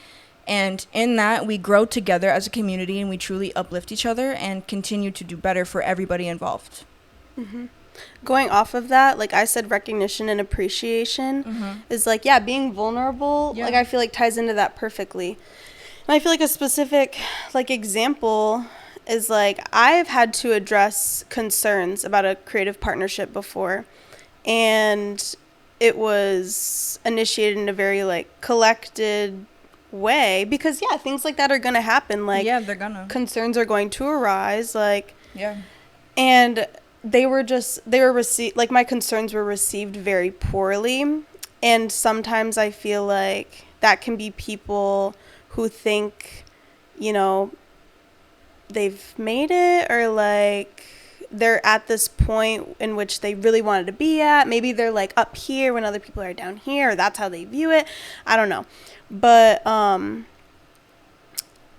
And in that, we grow together as a community and we truly uplift each other and continue to do better for everybody involved. Going off of that, like I said, recognition and appreciation is like, yeah, being vulnerable, like I feel like ties into that perfectly. And I feel like a specific like example is like I've had to address concerns about a creative partnership before, and it was initiated in a very like collected way because things like that are gonna happen. Like they're gonna concerns are going to arise, like and they were received, like my concerns were received very poorly. And sometimes I feel like that can be people who think, you know, they've made it, or like they're at this point in which they really wanted to be at. Maybe they're like up here when other people are down here, or that's how they view it. I don't know. But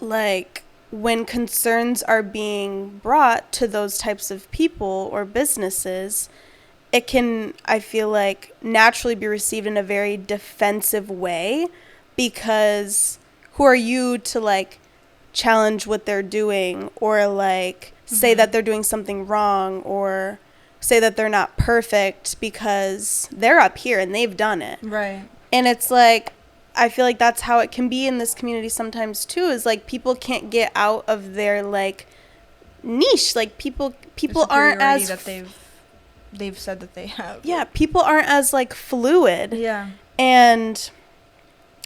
like when concerns are being brought to those types of people or businesses, it can, I feel like, naturally be received in a very defensive way, because who are you to like challenge what they're doing, or like say that they're doing something wrong, or say that they're not perfect because they're up here and they've done it. Right. And it's like, I feel like that's how it can be in this community sometimes too, is like people can't get out of their like niche. Like people aren't as that they've said that they have. Yeah, people aren't as like fluid. Yeah. And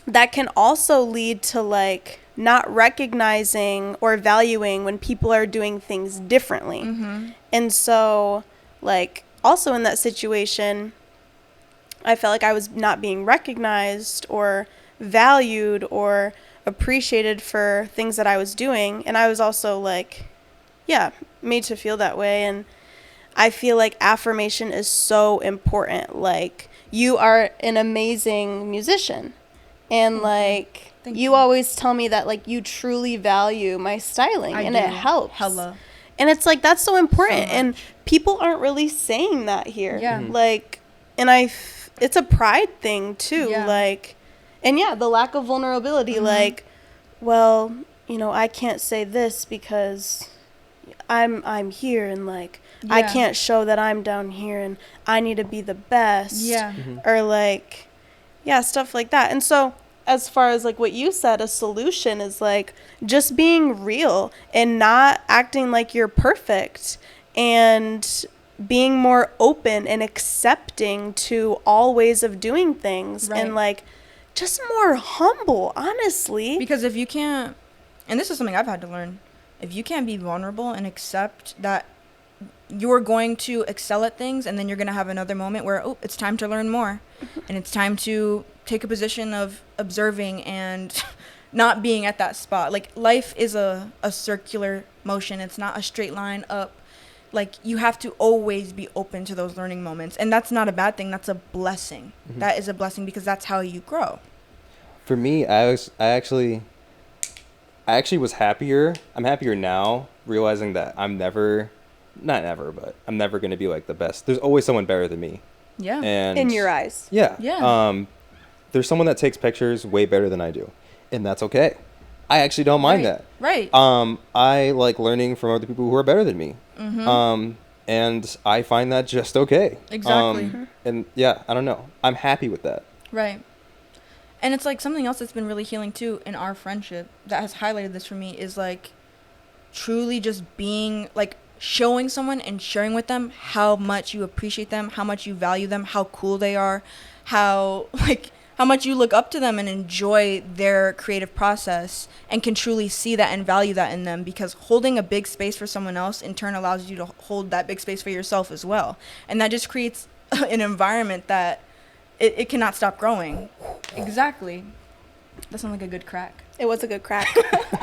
that can also lead to like not recognizing or valuing when people are doing things differently. And so like also in that situation, I felt like I was not being recognized or valued or appreciated for things that I was doing. And I was also like, made to feel that way. And I feel like affirmation is so important. Like, you are an amazing musician. And like, you always tell me that like you truly value my styling, and it helps. Hella. And it's like that's so important, So and people aren't really saying that here. Yeah. Like, and it's a pride thing too. Yeah. Like, and yeah, the lack of vulnerability. Like, well, you know, I can't say this because I'm here, and like I can't show that I'm down here, and I need to be the best. Yeah. Or like, yeah, stuff like that. And so as far as like what you said, a solution is like just being real and not acting like you're perfect, and being more open and accepting to all ways of doing things, and like just more humble, honestly. Because if you can't, and this is something I've had to learn, if you can't be vulnerable and accept that you're going to excel at things, and then you're going to have another moment where, oh, it's time to learn more, and it's time to take a position of observing and not being at that spot. Like, life is a circular motion. It's not a straight line up. Like, you have to always be open to those learning moments, and that's not a bad thing. That's a blessing. That is a blessing, because that's how you grow. For me, I actually was happier. I'm happier now, realizing that I'm never going to be like the best. There's always someone better than me. Yeah. And in your eyes. Yeah. Yeah. There's someone that takes pictures way better than I do, and that's okay. I actually don't mind that. Right. I like learning from other people who are better than me. And I find that just okay. Exactly. And yeah, I don't know. I'm happy with that. Right. And it's like something else that's been really healing too in our friendship that has highlighted this for me is like truly just being like showing someone and sharing with them how much you appreciate them, how much you value them, how cool they are, how much you look up to them and enjoy their creative process, and can truly see that and value that in them, because holding a big space for someone else in turn allows you to hold that big space for yourself as well. And that just creates an environment that it cannot stop growing. Exactly. That sounds like a good crack. It was a good crack.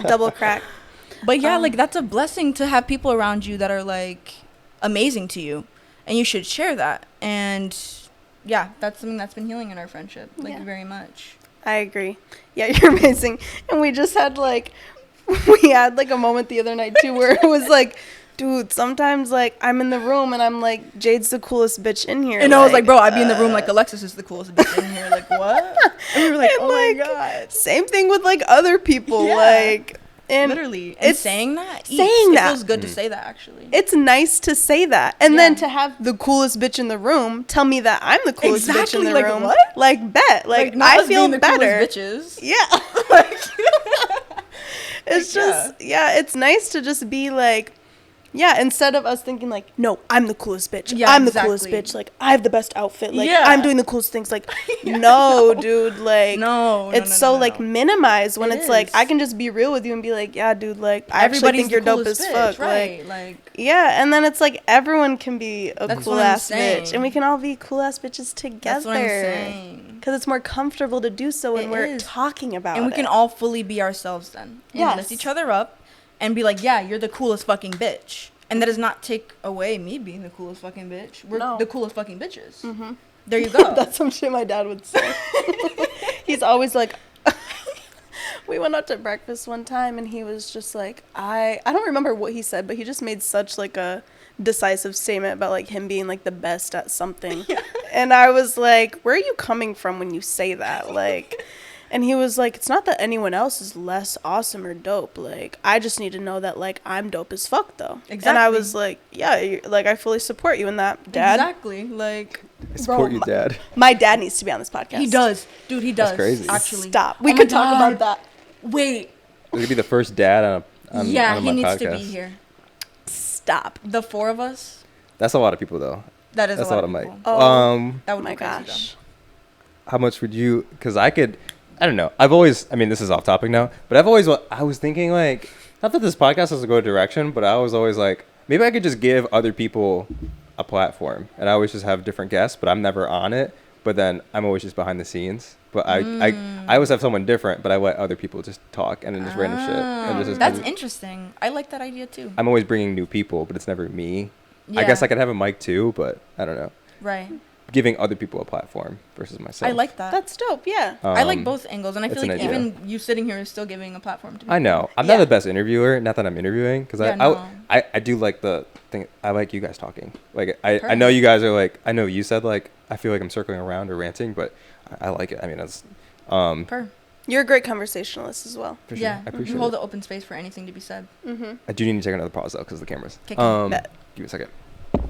Double crack. But yeah, like that's a blessing to have people around you that are like amazing to you, and you should share that. And yeah, that's something that's been healing in our friendship, like very much. I agree. Yeah, you're amazing. And we just had like a moment the other night too where it was like, dude, sometimes like I'm in the room and I'm like, Jade's the coolest bitch in here. And I was like, bro, I'd be in the room like Alexis is the coolest bitch in here. Like, what? And we were like, oh my God. Same thing with like other people. Yeah. Like, and literally. And saying that it feels good to say that, actually. It's nice to say that. And then to have the coolest bitch in the room tell me that I'm the coolest bitch in the room. What? Like, bet. Like not I feel the better. Bitches. Yeah. It's just, it's nice to just be like, yeah, instead of us thinking like, no, I'm the coolest bitch. Yeah, I'm the coolest bitch. Like, I have the best outfit. Like, I'm doing the coolest things. Like, no, dude. Like, it's so like minimized when it's like, I can just be real with you and be like, yeah, dude. Like, I actually think you're dope as fuck. Right. Like, yeah. And then it's like everyone can be a cool ass bitch, and we can all be cool ass bitches together. That's what I'm saying. Because it's more comfortable to do so when we're talking about it. And we can all fully be ourselves then. And lift each other up and be like, yeah, you're the coolest fucking bitch. And that does not take away me being the coolest fucking bitch. We're the coolest fucking bitches. There you go. That's some shit my dad would say. He's always like, we went out to breakfast one time and he was just like, I don't remember what he said, but he just made such like a decisive statement about like him being like the best at something. And I was like, where are you coming from when you say that? Like, and he was like, it's not that anyone else is less awesome or dope. Like, I just need to know that, like, I'm dope as fuck, though. Exactly. And I was like, yeah, like, I fully support you in that, Dad. Exactly. Like, I support you, Dad. My dad needs to be on this podcast. He does. Dude, he does. That's crazy. Actually. Stop. We could talk about that. Wait. We could be the first dad on my podcast. He needs to be here. Stop. The four of us. That's a lot of people, though. That's a lot of Mike. people. Oh, that would my be crazy, gosh. How much would you, because I don't know. This is off topic now, but I was thinking like, not that this podcast has to go a direction, but I was always like, maybe I could just give other people a platform, and I always just have different guests, but I'm never on it. But then I'm always just behind the scenes. But I always have someone different, but I let other people just talk and then just random shit. And that's interesting. I like that idea too. I'm always bringing new people, but it's never me. Yeah. I guess I could have a mic too, but I don't know. Right. giving other people a platform versus myself. I like that. That's dope. Yeah. I like both angles, and I feel it's like an idea. even you sitting here is still giving a platform to me. I know. I'm not the best interviewer. Not that I'm interviewing, because I do like the thing. I like you guys talking. Like I know you guys are like. I know you said like. I feel like I'm circling around or ranting, but I like it. I mean, that's. You're a great conversationalist as well. For sure. Yeah, I appreciate you hold it. the open space for anything to be said. Mm-hmm. I do need to take another pause though, because the cameras. Okay, Give me a second.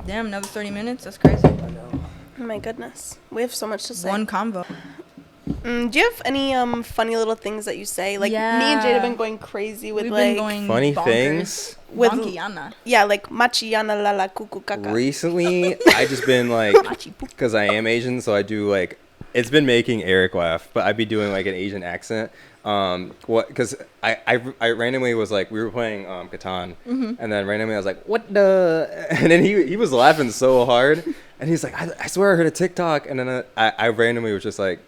Damn, another 30 minutes. That's crazy. I know. Oh my goodness, we have so much to say. One convo. Do you have any funny little things that you say? Like me and Jade have been going crazy with We've like been going funny bonkers. things. With Bonkiana. yeah, like machiana la la cuckoo caca. Recently, I just been like, because I am Asian, so I do like. It's been making Eric laugh, but I'd be doing like an Asian accent. Because I randomly was like, we were playing Catan, and then randomly I was like, what the? And then he was laughing so hard, and he's like, I swear I heard a TikTok, and then I randomly was just like,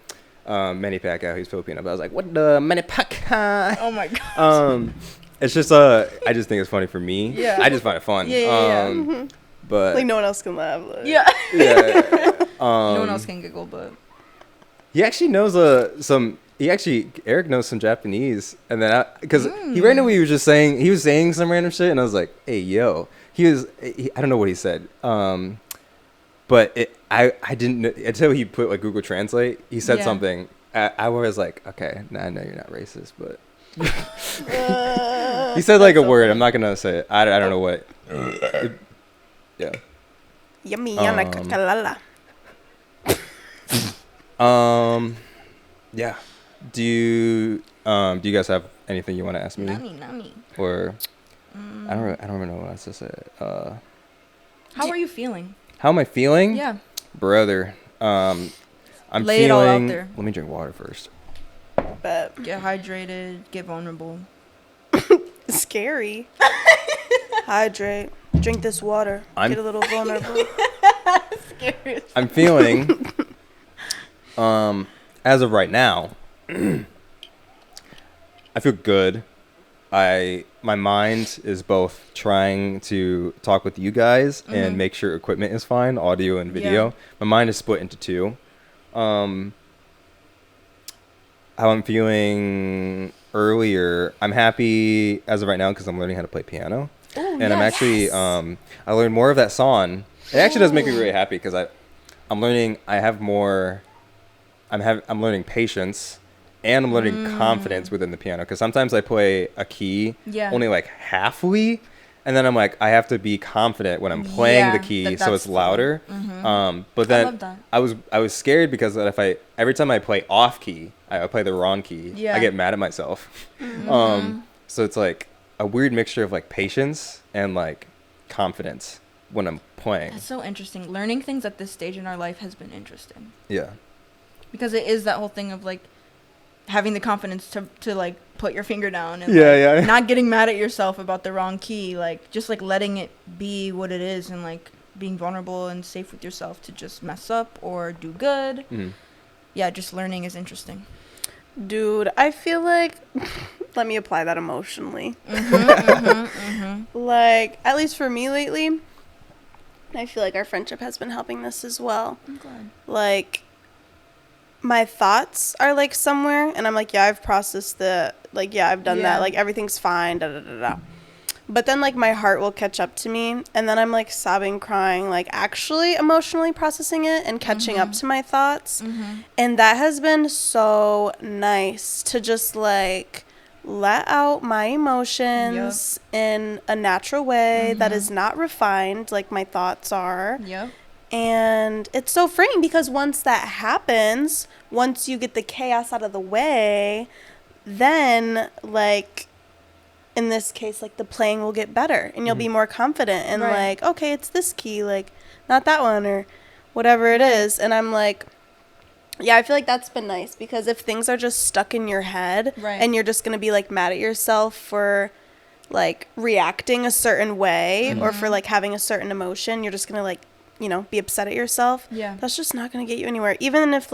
Manny Pacquiao, he's Filipino, but I was like, what the Manny Pacquiao? Oh my god. It's just I just think it's funny for me. Yeah. I just find it fun. Yeah. But Like no one else can laugh. Like. Yeah. yeah. No one else can giggle, but. He actually knows Eric knows some Japanese, and then because he randomly was saying some random shit, and I was like, hey yo, I don't know what he said, but I didn't know, until he put like Google Translate, he said something. I was like, okay, now I know you're not racist, but he said like a word. I'm not gonna say it. I don't know what. Yeah. Yummy yana kakalala. Yeah. Do you guys have anything you want to ask me? Nani. Or I don't even know what else to say. How are you feeling? How am I feeling? Yeah. Brother, I'm Lay feeling. it all out there. Let me drink water first. But Get hydrated. Get vulnerable. scary. Hydrate. Drink this water. Get a little vulnerable. Scary. I'm feeling. As of right now, I feel good. My mind is both trying to talk with you guys and make sure equipment is fine, audio and video. Yeah. My mind is split into two. How I'm feeling earlier, I'm happy as of right now because I'm learning how to play piano. Ooh, And yes. I'm actually, I learned more of that song. It actually does make me really happy because I'm learning learning patience, and I'm learning confidence within the piano, because sometimes I play a key only like halfly, and then I'm like, I have to be confident when I'm playing the key so it's louder. But then I love that. I was scared because every time I play off key, I play the wrong key, I get mad at myself. So it's like a weird mixture of like patience and like confidence when I'm playing. That's so interesting. Learning things at this stage in our life has been interesting. Yeah. Because it is that whole thing of like having the confidence to like put your finger down and not getting mad at yourself about the wrong key, like just like letting it be what it is, and like being vulnerable and safe with yourself to just mess up or do good. Yeah, just learning is interesting. Dude, I feel like let me apply that emotionally. Like, at least for me lately, I feel like our friendship has been helping this as well. I'm glad. Like, my thoughts are like somewhere, and I'm like, yeah, I've processed I've done that, like everything's fine, but then like my heart will catch up to me, and then I'm like sobbing, crying, like actually emotionally processing it and catching up to my thoughts. And that has been so nice to just like let out my emotions in a natural way that is not refined like my thoughts are. And it's so freeing, because once that happens, once you get the chaos out of the way, then like in this case, like the playing will get better, and you'll be more confident and like, okay, it's this key, like not that one, or whatever it is. And I'm like, yeah, I feel like that's been nice, because if things are just stuck in your head and you're just going to be like mad at yourself for like reacting a certain way or for like having a certain emotion, you're just going to like, you know, be upset at yourself. That's just not going to get you anywhere. Even if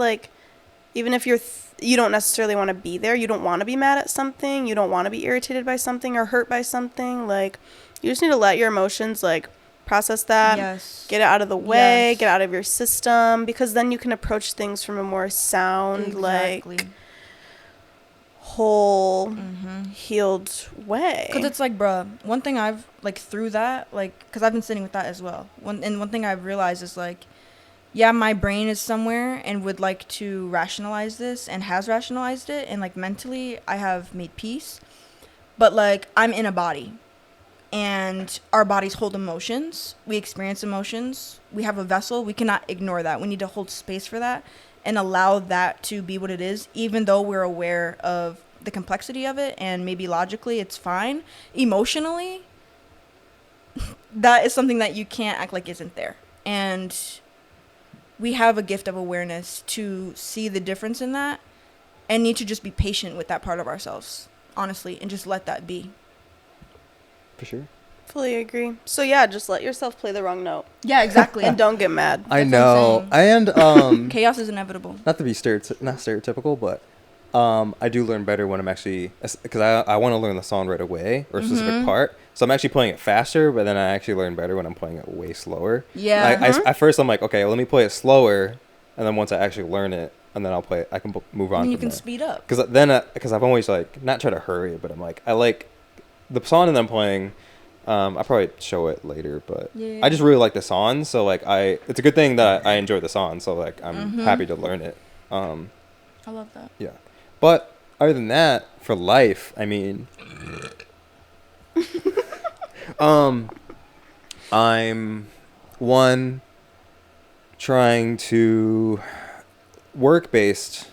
you don't necessarily want to be there, you don't want to be mad at something, you don't want to be irritated by something or hurt by something, like you just need to let your emotions like process that. Yes. Get it out of the way, Yes. get out of your system, because then you can approach things from a more sound, Exactly. like whole, Mm-hmm. healed way. Because it's like, bruh, one thing I've, like, through that, like, because I've been sitting with that as well. One thing I've realized is, like, yeah, my brain is somewhere and would like to rationalize this and has rationalized it. And, like, mentally, I have made peace. But, like, I'm in a body. And our bodies hold emotions. We experience emotions. We have a vessel. We cannot ignore that. We need to hold space for that and allow that to be what it is, even though we're aware of the complexity of it and maybe logically it's fine. Emotionally, that is something that you can't act like isn't there. And we have a gift of awareness to see the difference in that and need to just be patient with that part of ourselves, honestly, and just let that be. For sure. Fully agree. So yeah, just let yourself play the wrong note. Yeah, exactly. And don't get mad. I That's know. what I'm And Chaos is inevitable. not to be not stereotypical, but I do learn better when I'm actually, because I want to learn the song right away or a specific part. So I'm actually playing it faster, but then I actually learn better when I'm playing it way slower. Yeah. At first I'm like, okay, let me play it slower, and then once I actually learn it, and then I'll play it, I can move on. And you from can there. speed up. Because then, because I've always like not try to hurry it, but I'm like, I like the song that I'm playing. I'll probably show it later, but Yeah. I just really like the song. So like it's a good thing that I enjoy the song. So like I'm happy to learn it. I love that. Yeah. But other than that, for life, I mean, I'm trying to work based.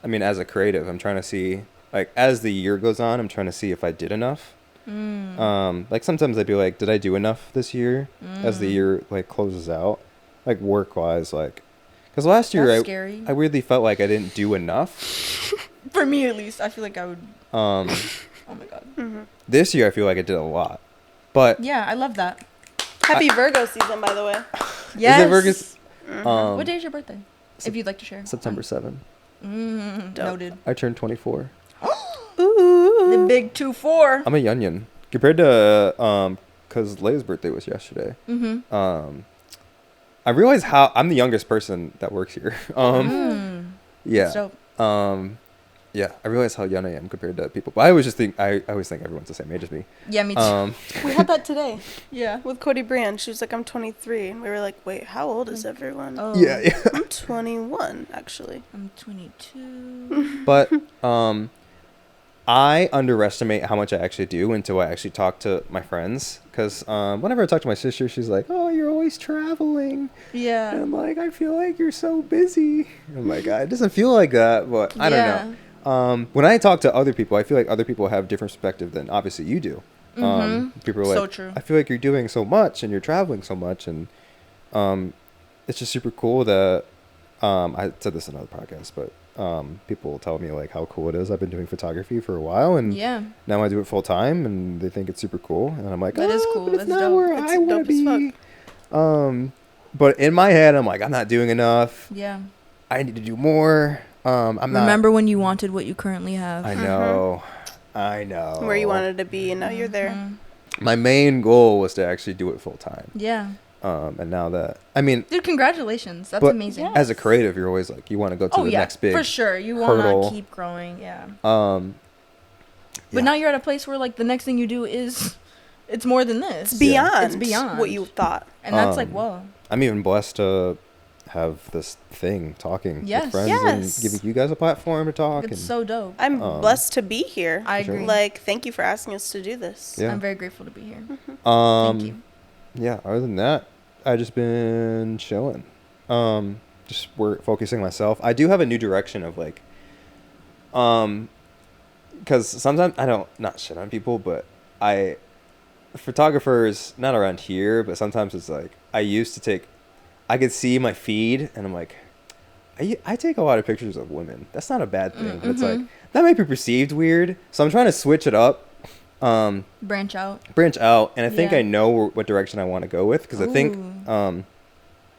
I mean, as a creative, I'm trying to see, like, as the year goes on, I'm trying to see if I did enough. Like sometimes I'd be like, did I do enough this year? As the year like closes out, like work wise, like, because last year That's scary. I weirdly felt like I didn't do enough. For me, at least, I feel like I would. Oh my god. This year I feel like I did a lot, but Yeah, I love that. Happy Virgo season, by the way. Yes. is it Virgus? What day is your birthday? If you'd like to share. September 7th. Dope. Noted. I turned 24. Ooh. The big 2-4. I'm a youngin compared to because Leia's birthday was yesterday. I realize how I'm the youngest person that works here. Yeah. So Yeah, I realize how young I am compared to people. But I always think everyone's the same age as me. yeah, me too. We had that today Yeah. with Cody Brand. She was like, I'm 23. And we were like, wait, how old is everyone? Oh. Yeah. I'm 21, actually. I'm 22. But I underestimate how much I actually do until I actually talk to my friends. Because whenever I talk to my sister, she's like, "Oh, you're always traveling." Yeah. And I'm like, I feel like you're so busy. I'm like, it doesn't feel like that, but I don't know. When I talk to other people, I feel like other people have different perspective than obviously you do. People are like, So true. I feel like you're doing so much and you're traveling so much, and it's just super cool that I said this in another podcast, but people tell me like how cool it is. I've been doing photography for a while, and Yeah. now I do it full time, and they think it's super cool, and I'm like, That is cool. but it's That's not dope. where It's I want dope to as be. But in my head, I'm like, I'm not doing enough. Yeah. I need to do more. I'm not. Remember when you wanted what you currently have? I know. I know. Where you wanted to be, and now you're there. My main goal was to actually do it full time. Yeah. And now that, I mean, Dude, congratulations. That's but amazing. Yeah. as a creative, you're always like, you want to go to Oh, the yeah. next big For sure. You want hurdle. to keep growing. Yeah. Yeah. But now you're at a place where, like, the next thing you do is, it's more than this. It's beyond, It's beyond. what you thought. And that's like, Um, whoa. I'm even blessed to have this thing talking Yes. with friends Yes. and giving you guys a platform to talk. It's And, so dope. I'm blessed to be here. I sure. agree. Like, thank you for asking us to do this. yeah. I'm very grateful to be here. Um, Thank you. Yeah, other than that, I just been chilling. Just focusing myself. I do have a new direction of like, because sometimes I don't, not shit on people, but photographers, not around here, but sometimes it's like, I could see my feed and I'm like, I take a lot of pictures of women. That's not a bad thing, but it's like, that might be perceived weird. So I'm trying to switch it up. Branch out. And I think Yeah. I know what direction I want to go with, because I think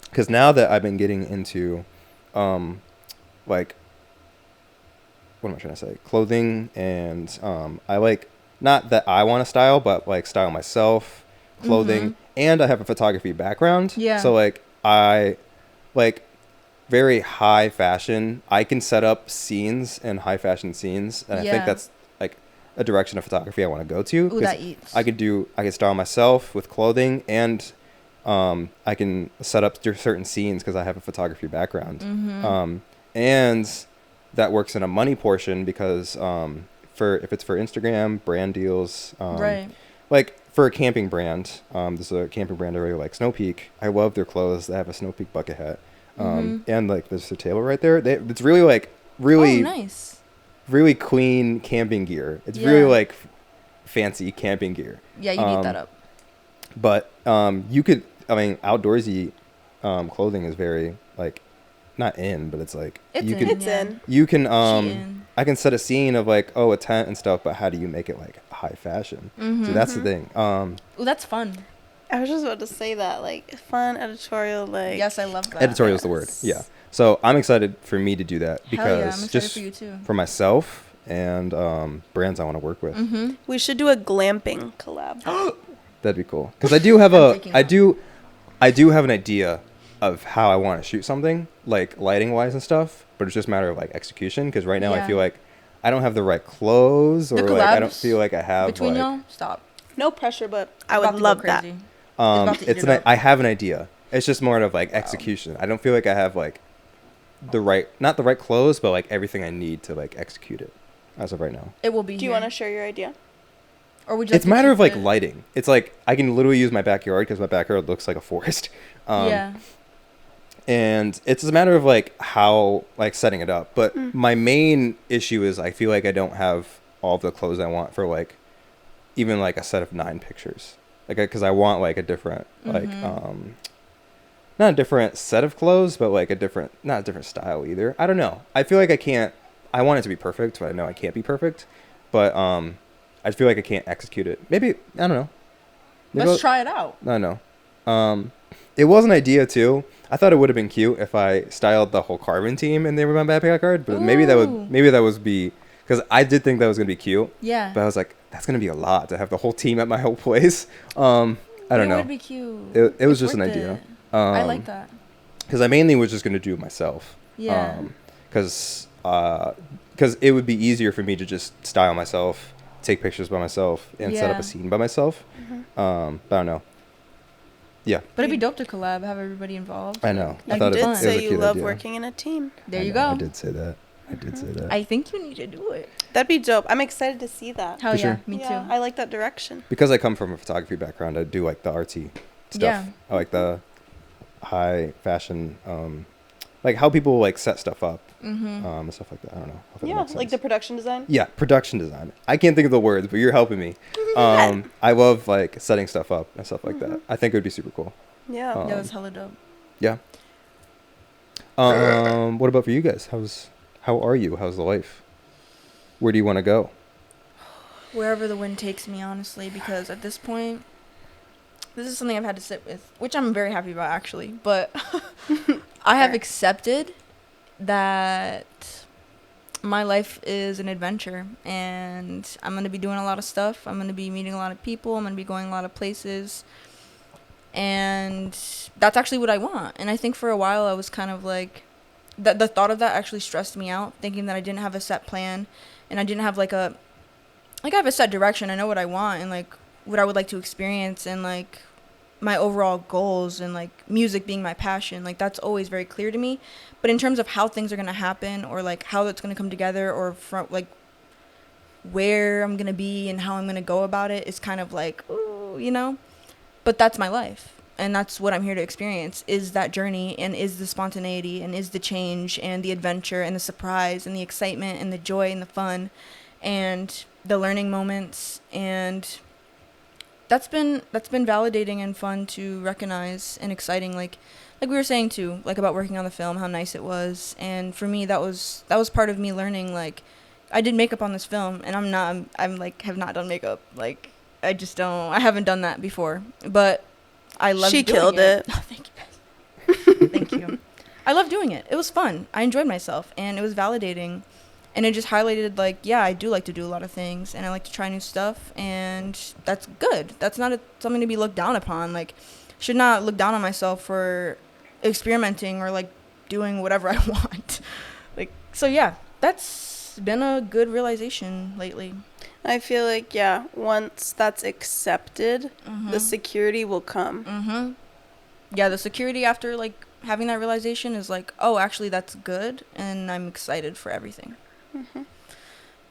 because now that I've been getting into like, what am I trying to say, clothing, and I like, not that I want to style, but like style myself, clothing, and I have a photography background. Yeah. So like I like very high fashion. I can set up scenes and high fashion scenes, and I think that's like a direction of photography I want to go to. Ooh, that eats. I could style myself with clothing, and I can set up certain scenes because I have a photography background. And that works in a money portion because if it's for Instagram brand deals, right. Like for a camping brand, there's a camping brand I really like, Snow Peak. I love their clothes. They have a Snow Peak bucket hat, and like there's their table right there. It's really nice, really clean camping gear. It's really like fancy camping gear. Yeah, you need that up. But outdoorsy clothing is very like not in, but it's like you can I can set a scene of like a tent and stuff, but how do you make it like high fashion? So that's the thing. Well, that's fun. I was just about to say that, like, fun editorial, like. Yes, I love that. Editorial is the word. Yeah. So I'm excited for me to do that because I'm just for you too. For myself and brands I want to work with. We should do a glamping collab. That'd be cool. Because I do have I do have an idea of how I want to shoot something, like lighting wise and stuff, but it's just a matter of like execution. Because right now I feel like I don't have the right clothes, or like I don't feel like I have between y'all. Stop. No pressure, but I would love that. I have an idea. It's just more of like execution. I don't feel like I have like not the right clothes, but like everything I need to like execute it as of right now. It will be. Do you want to share your idea? Or would you? It's a matter of like lighting. It's like I can literally use my backyard because my backyard looks like a forest. And it's a matter of like how like setting it up. But my main issue is I feel like I don't have all the clothes I want for like even like a set of 9 pictures. Like because I want like a different like not a different set of clothes, but like not a different style either. I don't know. I feel like I want it to be perfect, but I know I can't be perfect. But I feel like I can't execute it. Maybe I don't know. Let's try it out. I don't know. It was an idea too. I thought it would have been cute if I styled the whole Carbon team and they were my backpack card, but maybe that would be because I did think that was gonna be cute. Yeah. But I was like, that's gonna be a lot to have the whole team at my whole place. I don't know. It would be cute. It was just an idea. I like that. Because I mainly was just gonna do it myself. Yeah. Because it would be easier for me to just style myself, take pictures by myself, and set up a scene by myself. But I don't know. Yeah. But it'd be dope to collab, have everybody involved. I know. You did say you love working in a team. There you go. I did say that. I think you need to do it. That'd be dope. I'm excited to see that. Hell yeah, me too. I like that direction. Because I come from a photography background, I do like the artsy stuff. Yeah. I like the high fashion, like how people like set stuff up, and stuff like that. I don't know. If that makes sense. Like the production design. Yeah, production design. I can't think of the words, but you're helping me. I love like setting stuff up and stuff like that. I think it would be super cool. Yeah. That was hella dope. Yeah. What about for you guys? How are you? How's the life? Where do you want to go? Wherever the wind takes me, honestly, because at this point, this is something I've had to sit with, which I'm very happy about, actually. But I have accepted that my life is an adventure, and I'm going to be doing a lot of stuff. I'm going to be meeting a lot of people. I'm going to be going a lot of places. And that's actually what I want. And I think for a while I was kind of like, the thought of that actually stressed me out, thinking that I didn't have a set plan, and I didn't have I have a set direction. I know what I want and like what I would like to experience, and like my overall goals, and like music being my passion. Like that's always very clear to me. But in terms of how things are going to happen, or like how it's going to come together, or from like where I'm going to be and how I'm going to go about it, is kind of like, ooh, you know? But that's my life. And that's what I'm here to experience, is that journey, and is the spontaneity, and is the change, and the adventure, and the surprise, and the excitement, and the joy, and the fun, and the learning moments. And that's been validating and fun to recognize, and exciting. Like we were saying too, like about working on the film, how nice it was. And for me, that was part of me learning. Like I did makeup on this film, and I'm like have not done makeup. Like I haven't done that before, but I love doing it. She killed it. Oh, thank you guys. Thank you. I love doing it. It was fun. I enjoyed myself, and it was validating. And it just highlighted, like, yeah, I do like to do a lot of things, and I like to try new stuff, and that's good. That's not something to be looked down upon. Like, should not look down on myself for experimenting or, like, doing whatever I want. Like, so, yeah, that's been a good realization lately. I feel like, yeah, once that's accepted, the security will come. Mm-hmm. Yeah, the security after, like, having that realization is like, oh, actually, that's good, and I'm excited for everything. Mm-hmm.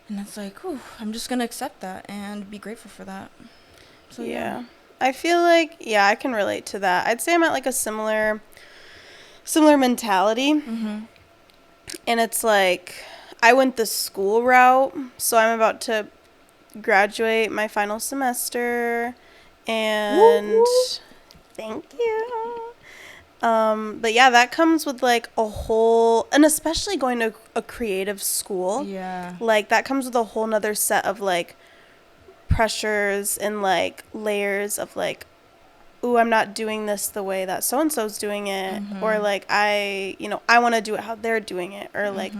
And that's like, oh, I'm just going to accept that and be grateful for that. So, yeah. I feel like, yeah, I can relate to that. I'd say I'm at, like, a similar mentality. Mm-hmm. And it's like, I went the school route, so I'm about to graduate my final semester, and woo. Thank you. But yeah, that comes with like a whole, and especially going to a creative school, Yeah. like that comes with a whole nother set of like pressures and like layers of like, ooh, I'm not doing this the way that so-and-so's doing it, or like I want to do it how they're doing it, or like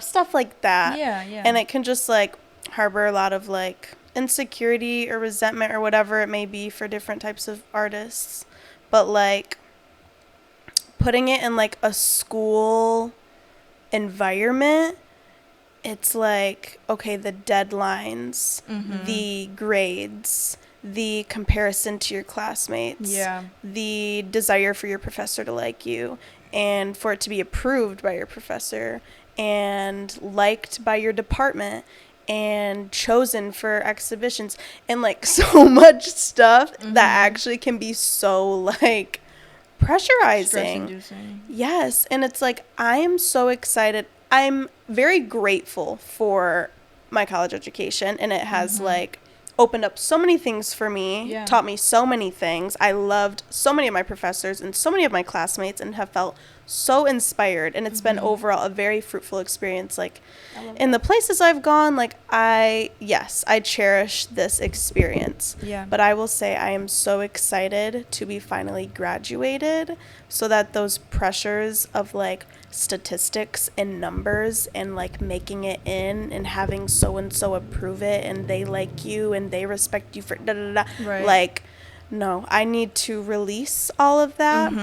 stuff like that. Yeah, yeah. And it can just like harbor a lot of like insecurity or resentment or whatever it may be for different types of artists. But like putting it in like a school environment, it's like, okay, the deadlines, the grades, the comparison to your classmates, the desire for your professor to like you and for it to be approved by your professor and liked by your department and chosen for exhibitions, and like so much stuff that actually can be so like pressurizing. Stress-inducing. Yes, and it's like I am so excited. I'm very grateful for my college education, and it has like opened up so many things for me, taught me so many things. I loved so many of my professors and so many of my classmates and have felt so inspired, and it's been overall a very fruitful experience. Like in the places I've gone, like I cherish this experience. Yeah. But I will say I am so excited to be finally graduated, so that those pressures of like statistics and numbers and like making it in and having so and so approve it and they like you and they respect you for Right. like, no, I need to release all of that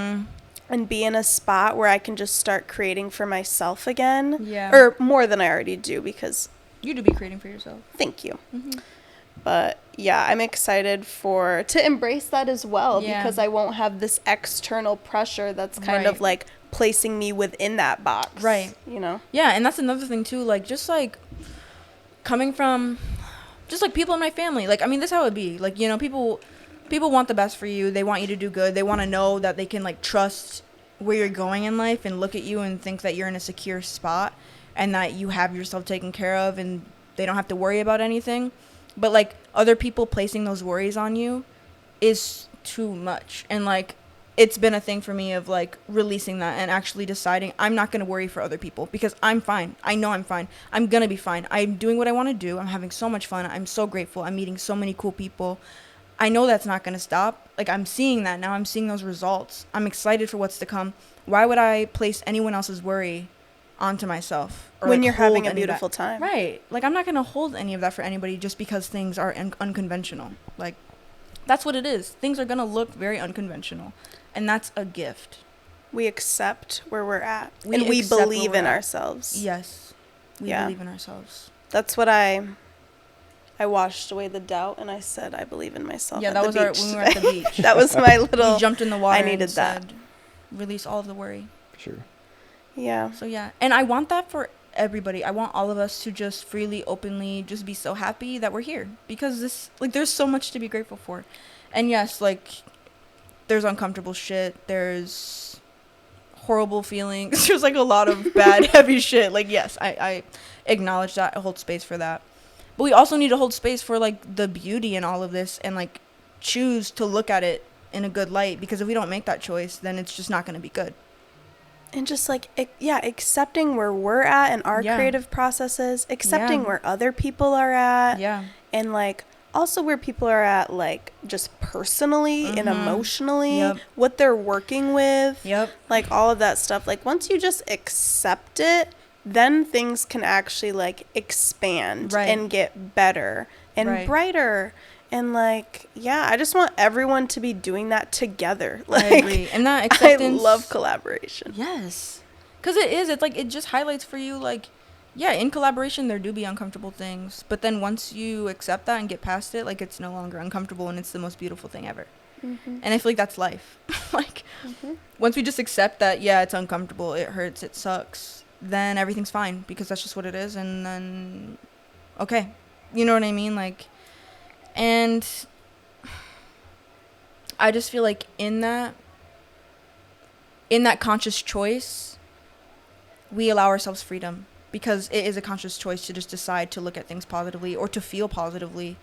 and be in a spot where I can just start creating for myself again. Yeah. Or more than I already do, because You do be creating for yourself. thank you. But yeah, I'm excited to embrace that as well, because I won't have this external pressure that's kind of like placing me within that box. Right. You know? Yeah, and that's another thing too, like just like coming from just like people in my family. Like, I mean, this is how it would be. Like, you know, people want the best for you. They want you to do good. They want to know that they can like trust where you're going in life and look at you and think that you're in a secure spot and that you have yourself taken care of and they don't have to worry about anything. But like other people placing those worries on you is too much. And like it's been a thing for me of like releasing that and actually deciding I'm not going to worry for other people because I'm fine. I know I'm fine. I'm going to be fine. I'm doing what I want to do. I'm having so much fun. I'm so grateful. I'm meeting so many cool people. I know that's not going to stop. Like, I'm seeing that now. I'm seeing those results. I'm excited for what's to come. Why would I place anyone else's worry onto myself? Or When like, you're having hold a any of beautiful that? time. Right. Like, I'm not going to hold any of that for anybody just because things are unconventional. Like, that's what it is. Things are going to look very unconventional. And that's a gift. We accept where we're at. We and we accept where believe we're in at. ourselves. Yes. We believe in ourselves. That's what I washed away the doubt and I said I believe in myself. Yeah, at that the was beach when we were at the today. beach. That was my little. We jumped in the water. I needed and that. said, release all of the worry. Sure. Yeah. So yeah, and I want that for everybody. I want all of us to just freely, openly, just be so happy that we're here because this, like, there's so much to be grateful for. And yes, like, there's uncomfortable shit. There's horrible feelings. There's like a lot of bad, heavy shit. Like, yes, I acknowledge that. I hold space for that. But we also need to hold space for like the beauty in all of this and like choose to look at it in a good light, because if we don't make that choice, then it's just not going to be good. And just like, accepting where we're at in our creative processes, accepting where other people are at. Yeah. And like also where people are at, like just personally and emotionally, what they're working with. Yep. Like all of that stuff. Like once you just accept it then things can actually like expand Right. and get better and Right. brighter. And like, yeah, I just want everyone to be doing that together. I Like, agree. And that I acceptance. love collaboration. Yes. Because it's like, it just highlights for you, like, yeah, in collaboration, there do be uncomfortable things. But then once you accept that and get past it, like, it's no longer uncomfortable and it's the most beautiful thing ever. Mm-hmm. And I feel like that's life. Like, once we just accept that, yeah, it's uncomfortable, it hurts, it sucks, then everything's fine because that's just what it is. And then, okay. You know what I mean? Like, and I just feel like in that conscious choice, we allow ourselves freedom because it is a conscious choice to just decide to look at things positively or to feel positively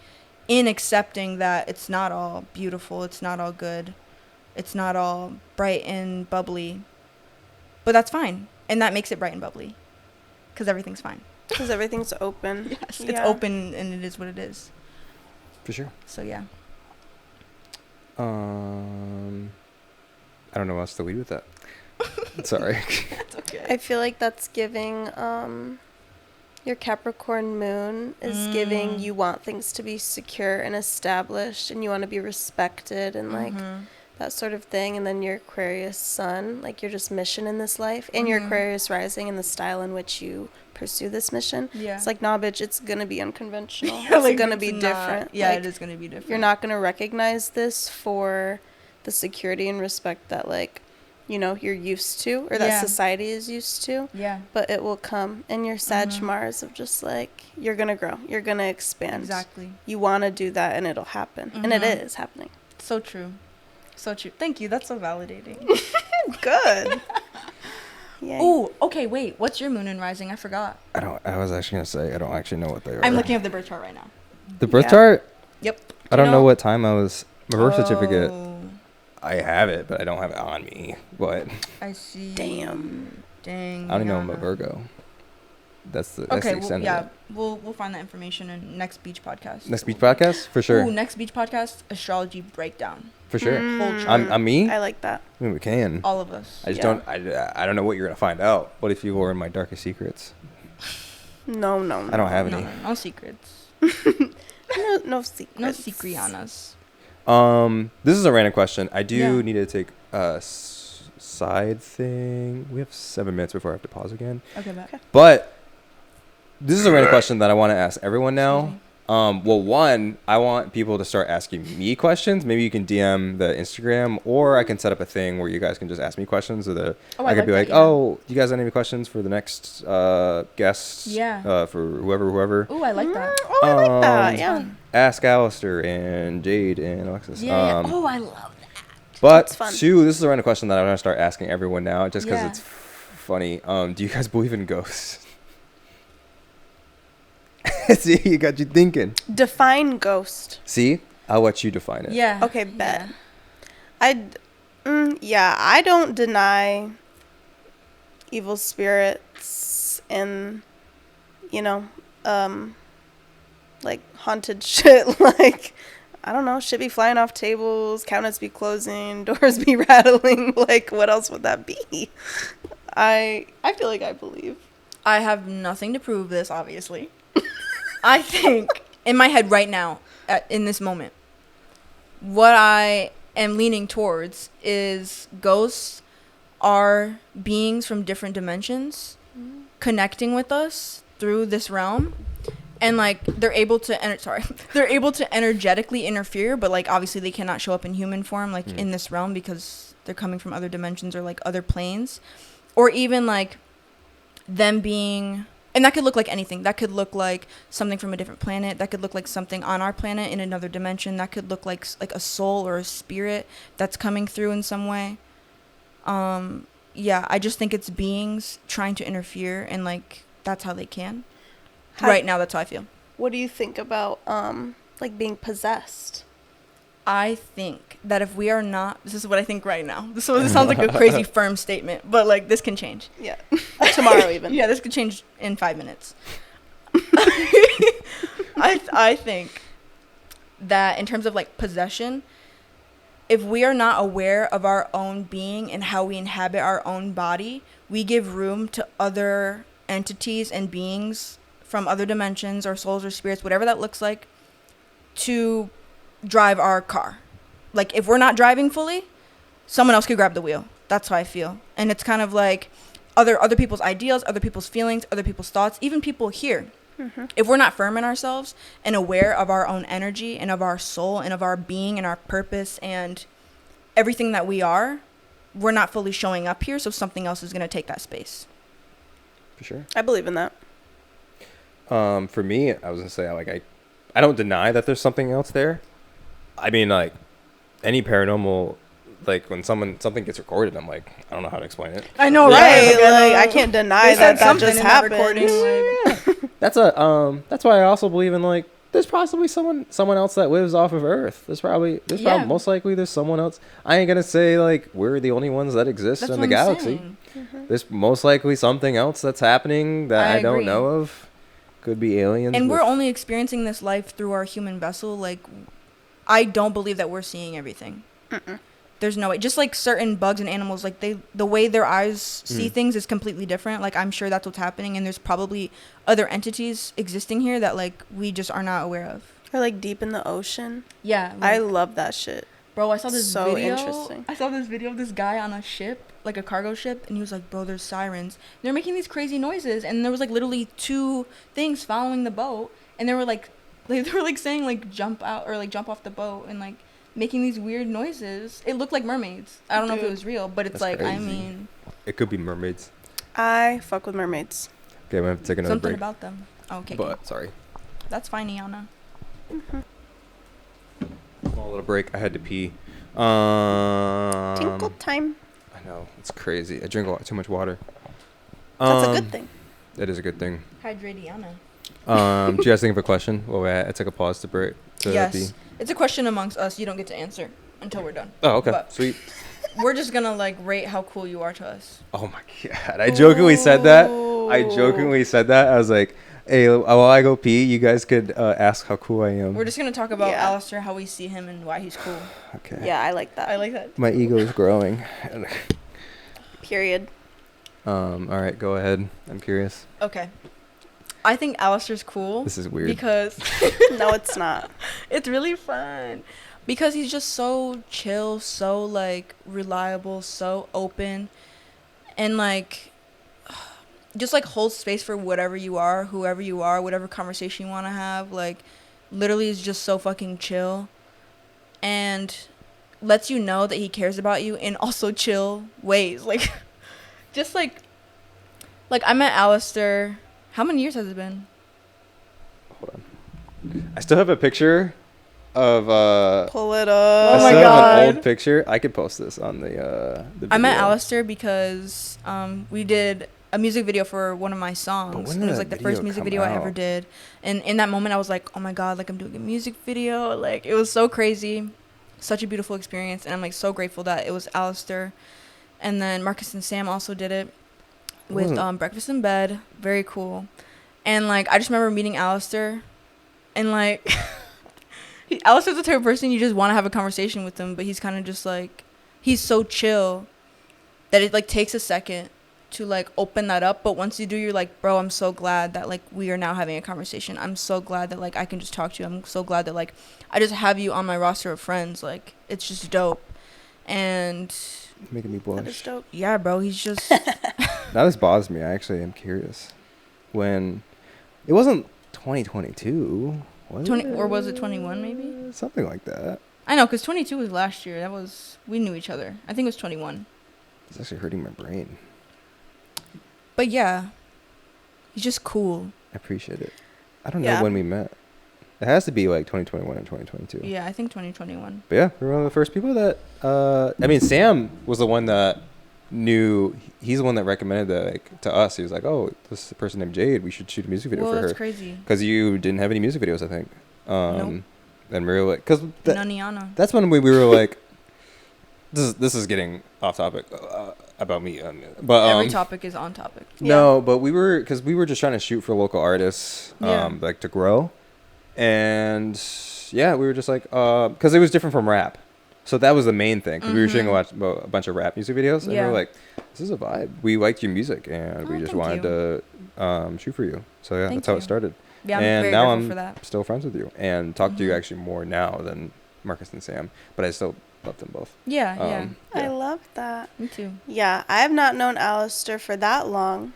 in accepting that it's not all beautiful, it's not all good, it's not all bright and bubbly, but that's fine. And that makes it bright and bubbly because everything's fine. Because everything's open. Yes, it's open and it is what it is. For sure. So, yeah. I don't know what else to lead with that. Sorry. That's okay. I feel like that's giving your Capricorn moon is giving you want things to be secure and established and you want to be respected and like that sort of thing. And then your Aquarius sun, like your just mission in this life, and your Aquarius rising and the style in which you pursue this mission. Yeah. It's like, nah, bitch, it's gonna be unconventional. Yeah, It's like, gonna it's be not- different. Yeah, Like, it is gonna be different. you're not gonna recognize this for the security and respect that like, you know, you're used to or that Yeah. society is used to. Yeah. But it will come. And your Sag Mars of just like, you're gonna grow, you're gonna expand. Exactly. You want to do that and it'll happen. And it is happening. So true. So true. Thank you. That's so validating. Good. Yeah. Oh, okay, wait. What's your moon and rising? I forgot. I was actually gonna say I don't actually know what they are. I'm looking at the birth chart right now. the birth Yeah. chart. Yep. I don't know what time I was. My birth certificate. Oh, I have it, but I don't have it on me. But I see. Damn. Dang. I don't know I'm a Yana. Virgo. That's the Okay, well, extent yeah, of it. we'll find that information in next beach podcast. Next beach podcast for sure. Ooh, next beach podcast, astrology breakdown. For sure. Whole chart. I'm me. I like that. I mean, we can. All of us. I just Yeah. don't. I don't know what you're gonna find out. What if you were in my darkest secrets? No. I don't have any. No secrets. No secrets. No secretanas. This is a random question. I do Yeah. need to take a side thing. We have 7 minutes before I have to pause again. Okay, bye. But this is a random question that I want to ask everyone now. Well, one, I want people to start asking me questions. Maybe you can DM the Instagram, or I can set up a thing where you guys can just ask me questions. So that Oh, I could like be that, like, yeah. "Oh, you guys have any questions for the next guests? Yeah. For whoever. Ooh, I like that. Oh, I like that. Um, Yeah. Ask Alistair and Jade and Alexis. Yeah. Oh, I love that. But That's fun. two, this is a random question that I'm gonna start asking everyone now, just because Yeah. it's funny. Do you guys believe in ghosts? See, you got you thinking. Define ghost. See, I'll let you define it. Yeah. Okay, bet. I don't deny evil spirits and, you know, like haunted shit. Like, I don't know, shit be flying off tables, cabinets be closing, doors be rattling. Like, what else would that be? I feel like I believe. I have nothing to prove this, obviously. I think, in my head right now, in this moment, what I am leaning towards is ghosts are beings from different dimensions connecting with us through this realm. And, like, they're able to energetically interfere, but, like, obviously they cannot show up in human form, like, in this realm because they're coming from other dimensions or, like, other planes. Or even, like, them being... And that could look like anything. That could look like something from a different planet. That could look like something on our planet in another dimension. That could look like a soul or a spirit that's coming through in some way. Yeah, I just think it's beings trying to interfere, and, like, that's how they can. Right now, that's how I feel. What do you think about, like, being possessed? I think that if we are not... This is what I think right now. This sounds like a crazy firm statement, but, like, this can change. Yeah. Tomorrow even. Yeah, this could change in 5 minutes. I think that in terms of, like, possession, if we are not aware of our own being and how we inhabit our own body, we give room to other entities and beings from other dimensions or souls or spirits, whatever that looks like, to drive our car. Like, if we're not driving fully, someone else could grab the wheel. That's how I feel. And it's kind of like other people's ideals, other people's feelings, other people's thoughts, even people here. Mm-hmm. If we're not firm in ourselves and aware of our own energy and of our soul and of our being and our purpose and everything that we are, we're not fully showing up here, so something else is going to take that space. For sure. I believe in that. For me, I was going to say, like, I don't deny that there's something else there. I mean, like, any paranormal, like, when something gets recorded, I'm like, I don't know how to explain it. I know, Yeah, right? like, I can't deny that just happened. That's why I also believe in, like, there's possibly someone else that lives off of Earth. There's probably most likely there's someone else. I ain't gonna say like we're the only ones that exist in the galaxy. Mm-hmm. There's most likely something else that's happening that I don't know of. Could be aliens. And we're only experiencing this life through our human vessel. Like, I don't believe that we're seeing everything. Mm-mm. There's no way. Just like certain bugs and animals, like the way their eyes see things is completely different. Like, I'm sure that's what's happening, and there's probably other entities existing here that like we just are not aware of. Or like deep in the ocean. Yeah, like, I love that shit. Bro, I saw this video. Interesting. I saw this video of this guy on a ship, like a cargo ship, and he was like, "Bro, there's sirens. They're making these crazy noises." And there was like literally 2 things following the boat, and they were like saying like jump out or like jump off the boat and like making these weird noises. It looked like mermaids. I don't know if it was real, but it's That's like crazy. I mean, it could be mermaids. I fuck with mermaids. Okay, I'm gonna have to take another something break. about them. Oh, okay, But cool. sorry. That's fine, Iana. Mm-hmm. Small little break. I had to pee. Tinkle time. I know, it's crazy. I drink too much water. That's a good thing. It is a good thing. Hydrate, Iana. Do you guys think of a question? Well, I took a pause to break. Yes, it's a question amongst us. You don't get to answer until we're done. Oh, okay, But sweet. we're just gonna like rate how cool you are to us. Oh my god, I jokingly said that. I was like, hey, while I go pee, you guys could ask how cool I am. We're just gonna talk about Alistair, how we see him, and why he's cool. Okay. Yeah, I like that. I like that. My ego is growing. Period. All right, go ahead. I'm curious. Okay. I think Alistair's cool. This is weird. Because No, it's not. it's really fun. Because he's just so chill, so like reliable, so open, and like just like holds space for whatever you are, whoever you are, whatever conversation you want to have. Like literally is just so fucking chill and lets you know that he cares about you in also chill ways. Like just like I met Alistair. How many years has it been? Hold on. I still have a picture of Pull it up. Oh my I still have an God. old picture. I could post this on the video. I met Alistair because we did a music video for one of my songs. when It did was that like the video first music come video I ever out? did. And in that moment I was like, oh my God, like I'm doing a music video. Like it was so crazy. Such a beautiful experience. And I'm like so grateful that it was Alistair. And then Marcus and Sam also did it with Breakfast in Bed. Very cool. And like I just remember meeting Alistair and like Alistair's the type of person you just want to have a conversation with him, but he's kind of just like, he's so chill that it like takes a second to like open that up. But once you do, you're like, bro, I'm so glad that like we are now having a conversation. I'm so glad that like I can just talk to you. I'm so glad that like I just have you on my roster of friends. Like it's just dope. And making me That is blush. dope. yeah, bro, he's just Now this bothers me. I actually am curious. When it wasn't 2022, was 20 it? or was it 21 maybe? Something like that. I know, because 22 was last year. That was, we knew each other. I think it was 21. It's actually hurting my brain. But yeah, he's just cool. I appreciate it. I don't Yeah. know when we met. It has to be like 2021 or 2022. Yeah, I think 2021. But yeah, we were one of the first people that. I mean, Sam was the one that knew. He's the one that recommended that to us. He was like, "Oh, this is a person named Jade. We should shoot a music video Well, for that's her." crazy. Because you didn't have any music videos, I think. Nope. And we were like, because Naniana. that's when we were like, this is getting off topic about me. But Every topic is on topic. no, but we were just trying to shoot for local artists, Yeah. like to grow, and yeah, we were just like, because it was different from rap, so that was the main thing. 'Cause we were shooting a bunch of rap music videos, and we Yeah. were like, this is a vibe. We liked your music, and we Oh, just thank wanted you. to shoot for you. So yeah, Thank that's how you. it started. Yeah, I'm And very now grateful I'm for that. still friends with you and talk to you Mhm. actually more now than Marcus and Sam, but I still love them both. Yeah, I love that. me too. Yeah, I have not known Alistair for that long,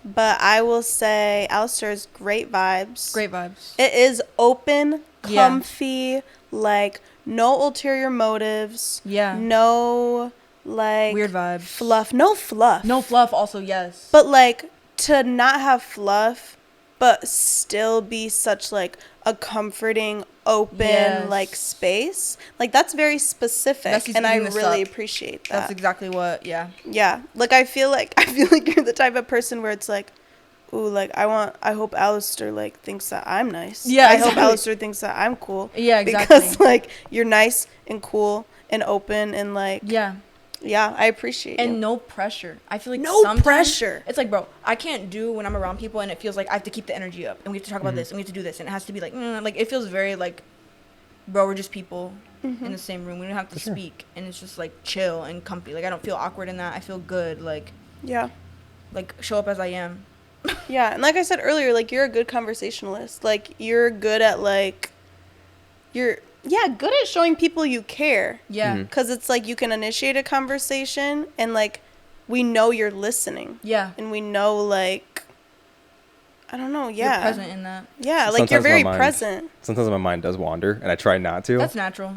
but I will say Alistair is great vibes. Great vibes. It is open, Yeah. comfy, like no ulterior motives. Yeah. No like Weird vibes. fluff. No fluff. No fluff. Also, yes. But like to not have fluff, but still be such like a comforting, open like space. Like that's very specific, Bessie's and I eating this really up. appreciate that. That's exactly what. Yeah. Yeah, like I feel like you're the type of person where it's like, ooh, like I hope Alistair like thinks that I'm nice. Yeah, I hope exactly. Alistair thinks that I'm cool. Yeah, exactly. Because like you're nice and cool and open and like yeah, I appreciate and you. no pressure. I feel like No sometimes pressure. It's like, bro, I can't do when I'm around people and it feels like I have to keep the energy up and we have to talk about this and we have to do this and it has to be like it feels very like, bro, we're just people in the same room. We don't have to speak and it's just like chill and comfy. Like I don't feel awkward in that. I feel good. Like like show up as I am. Yeah, and like I said earlier, like you're a good conversationalist. Like you're good at like good at showing people you care. Yeah. Because it's like you can initiate a conversation and like we know you're listening. Yeah. And we know like I don't know, yeah. You're present in that. Yeah, like you're very present. Sometimes my mind does wander and I try not to. That's natural.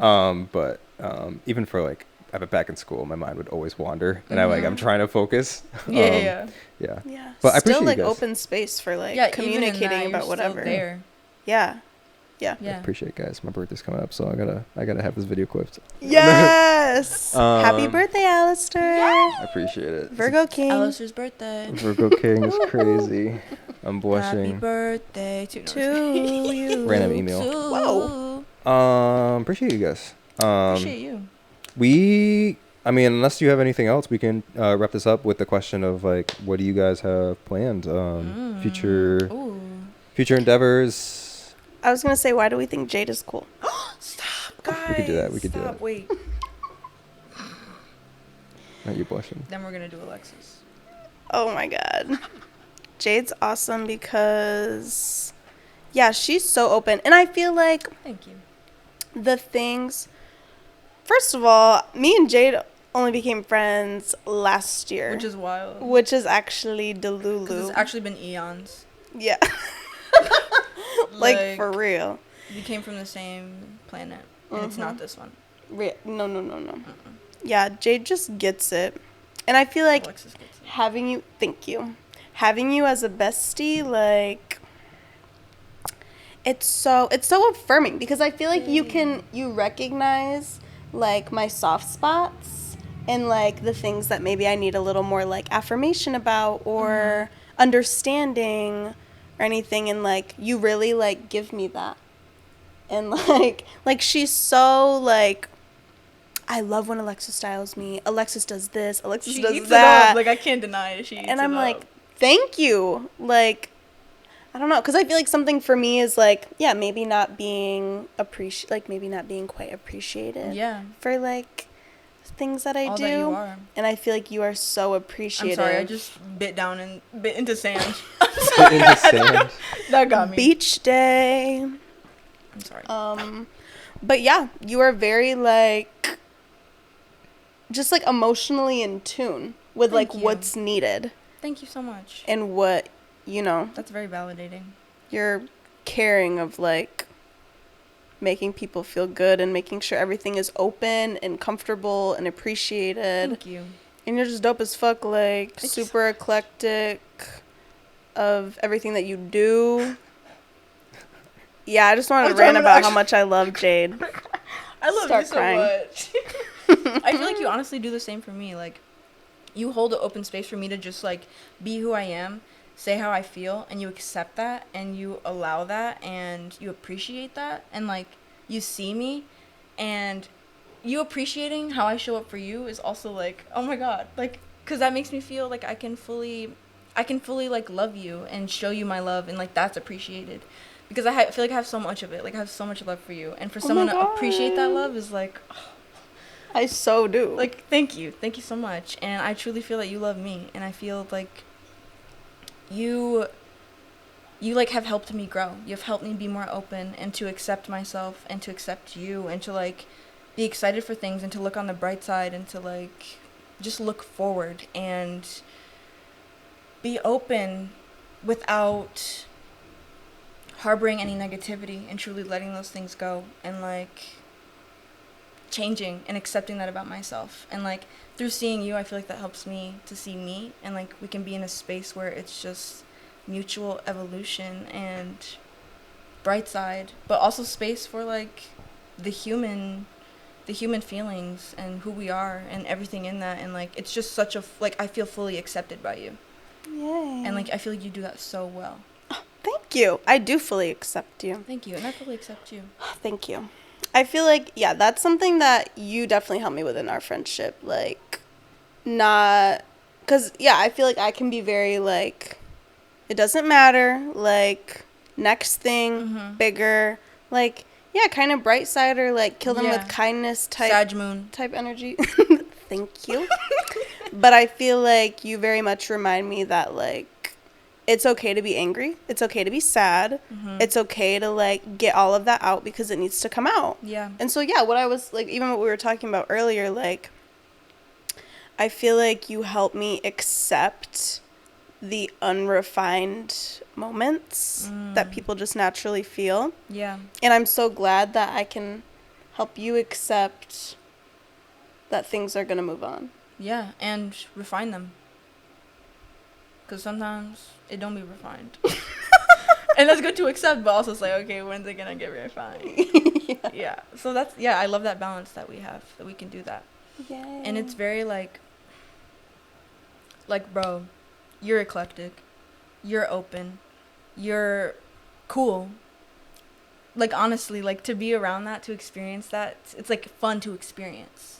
But even for like back in school, my mind would always wander and I'm trying to focus. Yeah. But I appreciate still like you guys. open space for like communicating about whatever. There. Yeah. I appreciate it, guys. My birthday's coming up, so I gotta have this video clipped. Yes. Happy birthday, Alistair. I appreciate it. Virgo King. Alistair's birthday. Virgo King is crazy. I'm blushing. Happy birthday to you. Random email. Whoa. Appreciate you guys. Appreciate you. I mean, unless you have anything else, we can wrap this up with the question of like, what do you guys have planned? Future endeavors. I was gonna say, why do we think Jade is cool? Stop, guys. We could do that. We could do that. Wait. Not you blushing. Then we're gonna do Alexis. Oh my god. Jade's awesome because, she's so open, and I feel like. Thank you. The things. First of all, me and Jade only became friends last year. Which is wild. Which is actually Delulu. 'Cause it's actually been eons. Yeah. like for real. We came from the same planet, and it's not this one. No. Yeah, Jade just gets it. And I feel like Alexis gets it. thank you. Having you as a bestie, like, it's so affirming because I feel like you recognize like my soft spots and like the things that maybe I need a little more like affirmation about or understanding or anything, and like you really like give me that. And like she's so like, I love when Alexis styles me. Alexis does this. Alexis She does eats that. it up. Like I can't deny it. She eats and it I'm up. like, thank you. Like, I don't know, because I feel like something for me is like, maybe not being quite appreciated. Yeah. For like things that I All do. that you are. And I feel like you are so appreciative. I'm sorry, I just bit down and bit into sand. Into sand. That got me. Beach day. I'm sorry. But yeah, you are very like, just like emotionally in tune with Thank like you. what's needed. Thank you so much. And what, That's very validating. you're caring of like making people feel good and making sure everything is open and comfortable and appreciated. Thank you. And you're just dope as fuck, like Thank you super eclectic of everything that you do. Yeah, I just wanted to rant about how much I love Jade. I love Start you so crying. much. I feel like you honestly do the same for me. Like, you hold an open space for me to just, like, be who I am, say how I feel, and you accept that, and you allow that, and you appreciate that, and, like, you see me, and you appreciating how I show up for you is also, like, oh my god. Like, because that makes me feel like I can fully, like, love you and show you my love, and, like, that's appreciated. Because I feel like I have so much of it. Like, I have so much love for you. And for someone to appreciate that love is like, oh. I so do. Like, thank you. Thank you so much. And I truly feel that you love me. And I feel like you like have helped me grow. You've helped me be more open and to accept myself and to accept you and to like be excited for things and to look on the bright side and to like just look forward and be open without harboring any negativity and truly letting those things go and like changing and accepting that about myself. And like through seeing you, I feel like that helps me to see me, and like we can be in a space where it's just mutual evolution and bright side, but also space for like the human feelings and who we are and everything in that. And like it's just such a like I feel fully accepted by you. Yay. And like I feel like you do that so well. Oh, thank you. I do fully accept you. Thank you. And I fully accept you. Thank you. I feel like, yeah, that's something that you definitely helped me with in our friendship. Like, not, because, yeah, I feel like I can be very, like, it doesn't matter, like, next thing, bigger, like, yeah, kind of bright side or, like, kill them with kindness type energy. Thank you. But I feel like you very much remind me that, like, it's okay to be angry. It's okay to be sad. It's okay to, like, get all of that out because it needs to come out. Yeah. And so, yeah, what I was, like, even what we were talking about earlier, like, I feel like you help me accept the unrefined moments that people just naturally feel. Yeah. And I'm so glad that I can help you accept that things are going to move on. Yeah, and refine them. Because sometimes it don't be refined. And that's good to accept, but also it's like, okay, when's it gonna get refined? Yeah. So that's, I love that balance that we have, that we can do that. Yay. And it's very like, bro, you're eclectic. You're open. You're cool. Like, honestly, like, to be around that, to experience that, it's like fun to experience.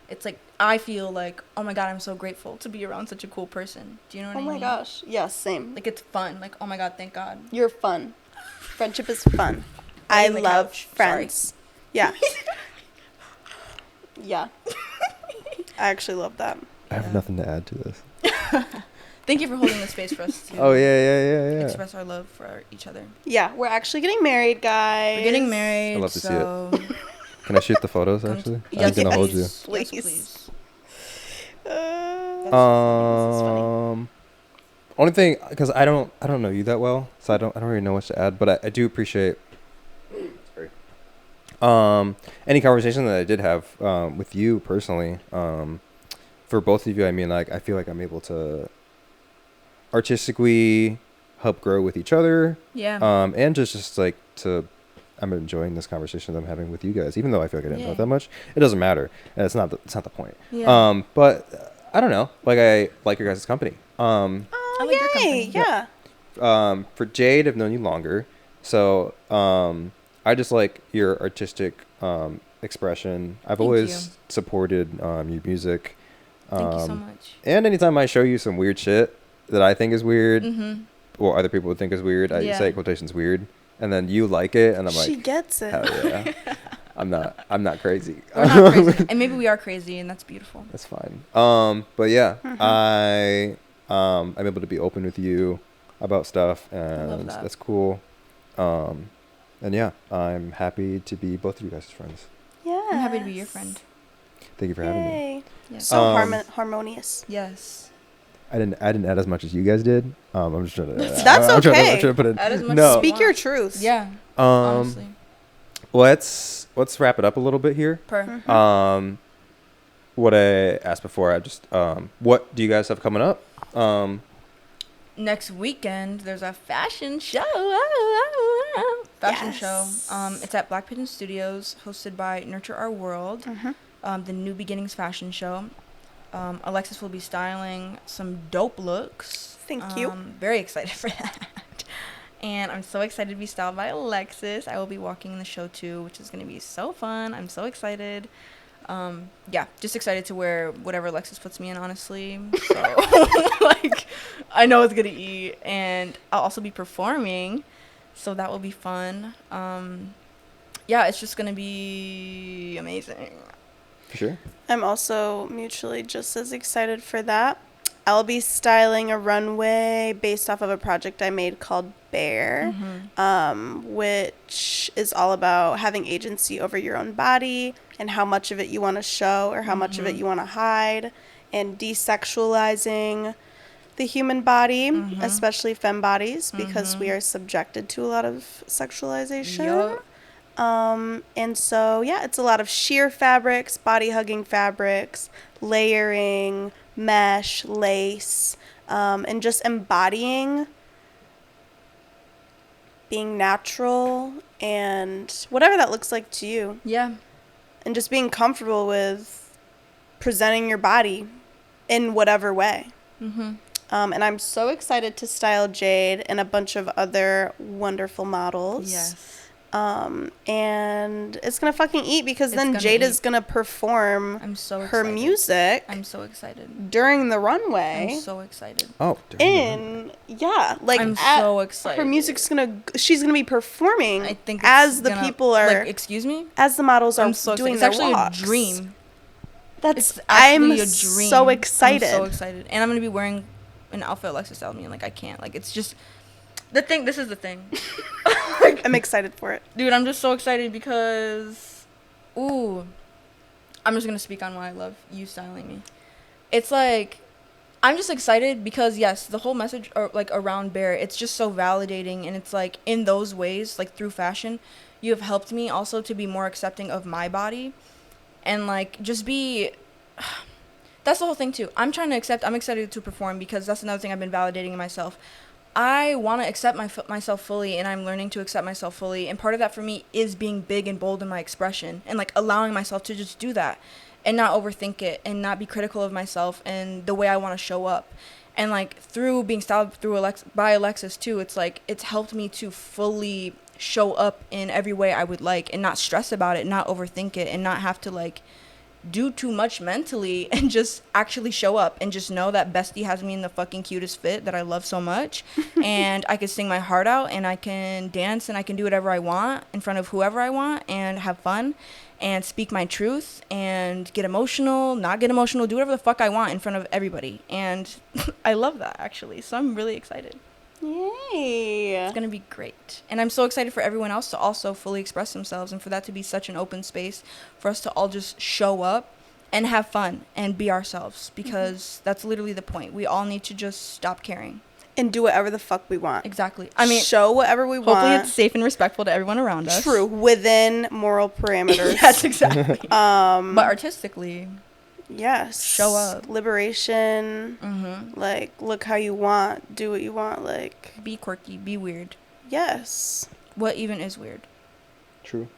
It's like, I feel like, oh my God, I'm so grateful to be around such a cool person. Do you know what I mean? Oh my gosh. Yeah, same. Like, it's fun. Like, oh my God, thank God. You're fun. Friendship is fun. I love friends. Sorry. Yeah. Yeah. I actually love that. I have nothing to add to this. Thank you for holding the space for us to express our love for each other. Yeah, we're actually getting married, guys. We're getting married. I'd love to see it. Can I shoot the photos, actually? Yes, I'm going to hold you. Please. Yes, please. Only thing, because I don't know you that well, so I don't really know much to add, but I do appreciate any conversation that I did have with you personally. For both of you, I mean, like, I feel like I'm able to artistically help grow with each other. Yeah. And just like I'm enjoying this conversation that I'm having with you guys, even though I feel like I didn't know it that much. It doesn't matter, and it's not the point. Yeah. But I don't know. Like, I like your guys' company. I like your company. Yeah. For Jade, I've known you longer, so I just like your artistic expression. I've always supported your music. Thank you so much. And anytime I show you some weird shit that I think is weird, or other people would think is weird, I say quotations weird. And then you like it, and I'm like, she gets it. Hell yeah. I'm not crazy. We're not crazy. And maybe we are crazy, and that's beautiful. That's fine. But yeah, I'm able to be open with you about stuff, and that's cool. And yeah, I'm happy to be both of you guys' friends. Yeah. I'm happy to be your friend. Thank you for having me. Yes. So harmonious. Yes. I didn't add as much as you guys did. I'm just trying to. That's okay. I'm trying to put it. Add as much as you Speak want. your truth. Yeah. Honestly. Let's wrap it up a little bit here. What I asked before, I just what do you guys have coming up? Next weekend there's a fashion show. Show. It's at Black Pigeon Studios, hosted by Nurture Our World. The New Beginnings fashion show. Alexis will be styling some dope looks. Thank you. Very excited for that. And I'm so excited to be styled by Alexis. I will be walking in the show too, which is going to be so fun. I'm so excited. Yeah, just excited to wear whatever Alexis puts me in, honestly. So, like, I know it's going to eat. And I'll also be performing, so that will be fun. Yeah, it's just going to be amazing. For sure. I'm also mutually just as excited for that. I'll be styling a runway based off of a project I made called Bear, which is all about having agency over your own body and how much of it you want to show or how much of it you want to hide, and desexualizing the human body, especially femme bodies, because we are subjected to a lot of sexualization. And so, yeah, it's a lot of sheer fabrics, body hugging fabrics, layering, mesh, lace, and just embodying being natural and whatever that looks like to you. Yeah. And just being comfortable with presenting your body in whatever way. And I'm so excited to style Jade and a bunch of other wonderful models. Yes. And it's gonna fucking eat, because then Jade is gonna perform her music. I'm so excited. During the runway. I'm so excited. Oh, I'm so excited. Her music's she's gonna be performing. I think as the people are, like, excuse me, as the models are doing their walks. It's actually a dream. I'm so excited. I'm so excited, and I'm gonna be wearing an outfit Alexis tells me, and like I can't. Like, it's just the thing. This is the thing. I'm excited for it, dude. I'm just so excited because, I'm just gonna speak on why I love you styling me. It's like, I'm just excited because, yes, the whole message around Bear, it's just so validating, and it's like, in those ways, like through fashion, you have helped me also to be more accepting of my body, and like just be. That's the whole thing too. I'm excited to perform, because that's another thing I've been validating in myself. I want to accept myself fully, and I'm learning to accept myself fully. And part of that for me is being big and bold in my expression, and like allowing myself to just do that and not overthink it and not be critical of myself and the way I want to show up. And like through being styled by Alexis too, it's like it's helped me to fully show up in every way I would like, and not stress about it, not overthink it, and not have to like do too much mentally, and just actually show up and just know that Bestie has me in the fucking cutest fit that I love so much. And I can sing my heart out, and I can dance, and I can do whatever I want in front of whoever I want, and have fun and speak my truth and get emotional, not get emotional, do whatever the fuck I want in front of everybody. And I love that, actually. So I'm really excited. Yay. It's gonna be great. And I'm so excited for everyone else to also fully express themselves, and for that to be such an open space for us to all just show up and have fun and be ourselves, because that's literally the point. We all need to just stop caring and do whatever the fuck we want. Exactly. I mean, show whatever we want. Hopefully it's safe and respectful to everyone around us. True, within moral parameters. Yes, exactly. But artistically, yes, show up. Liberation. Like, look how you want, do what you want. Like, be quirky, be weird. Yes. What even is weird? True.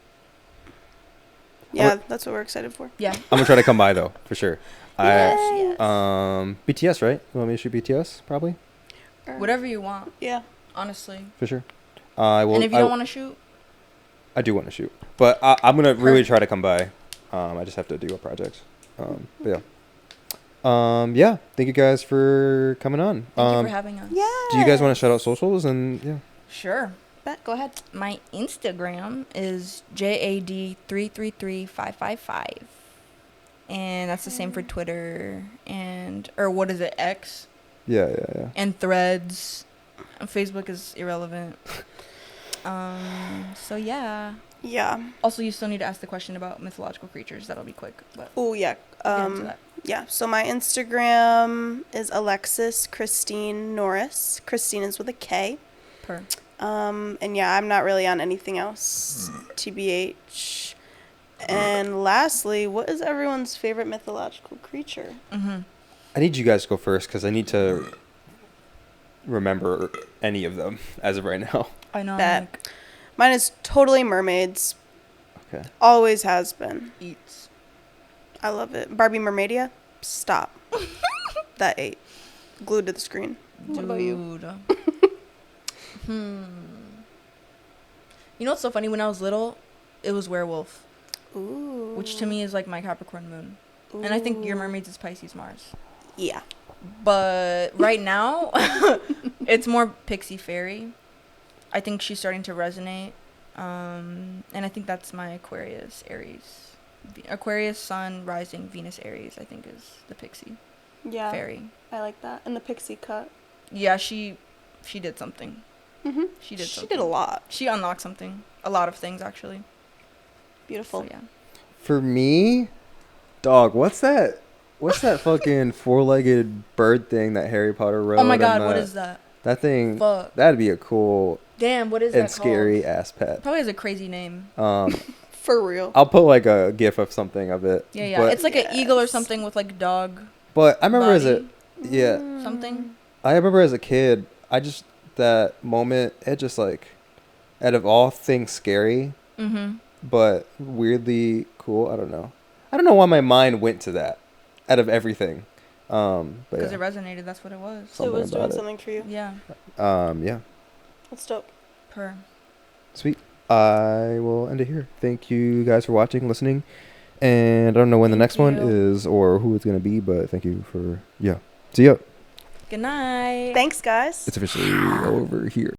Yeah, that's what we're excited for. Yeah. I'm gonna try to come by though, for sure. Yes. BTS, right? You want me to shoot BTS? Probably. Whatever you want. Yeah. Honestly. For sure. I will. And if you don't want to shoot? I do want to shoot, but I'm gonna really try to come by. I just have to do a project. But yeah. Yeah. Thank you guys for coming on. Thank you for having us. Yeah. Do you guys want to shout out socials and yeah? Sure. Bet. Go ahead. My Instagram is JAD333555. And that's the same for Twitter or what is it, X? Yeah. And Threads. Facebook is irrelevant. So yeah. Yeah. Also, you still need to ask the question about mythological creatures. That'll be quick. But oh yeah. Yeah. So my Instagram is Alexis Christine Norris. Christine is with a K. And yeah, I'm not really on anything else. TBH. And lastly, what is everyone's favorite mythological creature? Mm-hmm. I need you guys to go first because I need to remember any of them as of right now. I know. Mine is totally mermaids. Okay. Always has been. Eats. I love it. Barbie Mermaidia? Stop. That ate. Glued to the screen. What about you? You know what's so funny? When I was little, it was werewolf. Ooh. Which to me is like my Capricorn moon. Ooh. And I think your mermaids is Pisces Mars. Yeah. But right now, it's more pixie fairy. I think she's starting to resonate. And I think that's my Aquarius, Aries. Aquarius, Sun, Rising, Venus, Aries, I think is the pixie. Yeah. fairy. I like that. And the pixie cut. Yeah, she did something. Mm-hmm. She did She something. did a lot. She unlocked something. A lot of things, actually. Beautiful. So, yeah. For me, dog, what's that fucking four-legged bird thing that Harry Potter wrote? Oh my in god, the, what is that? that thing? Fuck. That'd be a cool Damn, what is and that scary called? ass pet. Probably has a crazy name. For real. I'll put like a gif of something of it. Yeah. But, It's like an eagle or Yes. something with like dog but I remember body, yeah, something. I remember as a kid, that moment, it just like, out of all things scary, Mm-hmm. but weirdly cool. I don't know why my mind went to that out of everything. But Because yeah. it resonated. That's what it was. It Something was doing about it. something for you. Yeah. Yeah. That's dope. Per. Sweet. I will end it here. Thank you guys for watching, listening. And I don't know when the Thank next one you. is or who it's going to be, but thank you for, See ya. Good night. Thanks, guys. It's officially over here.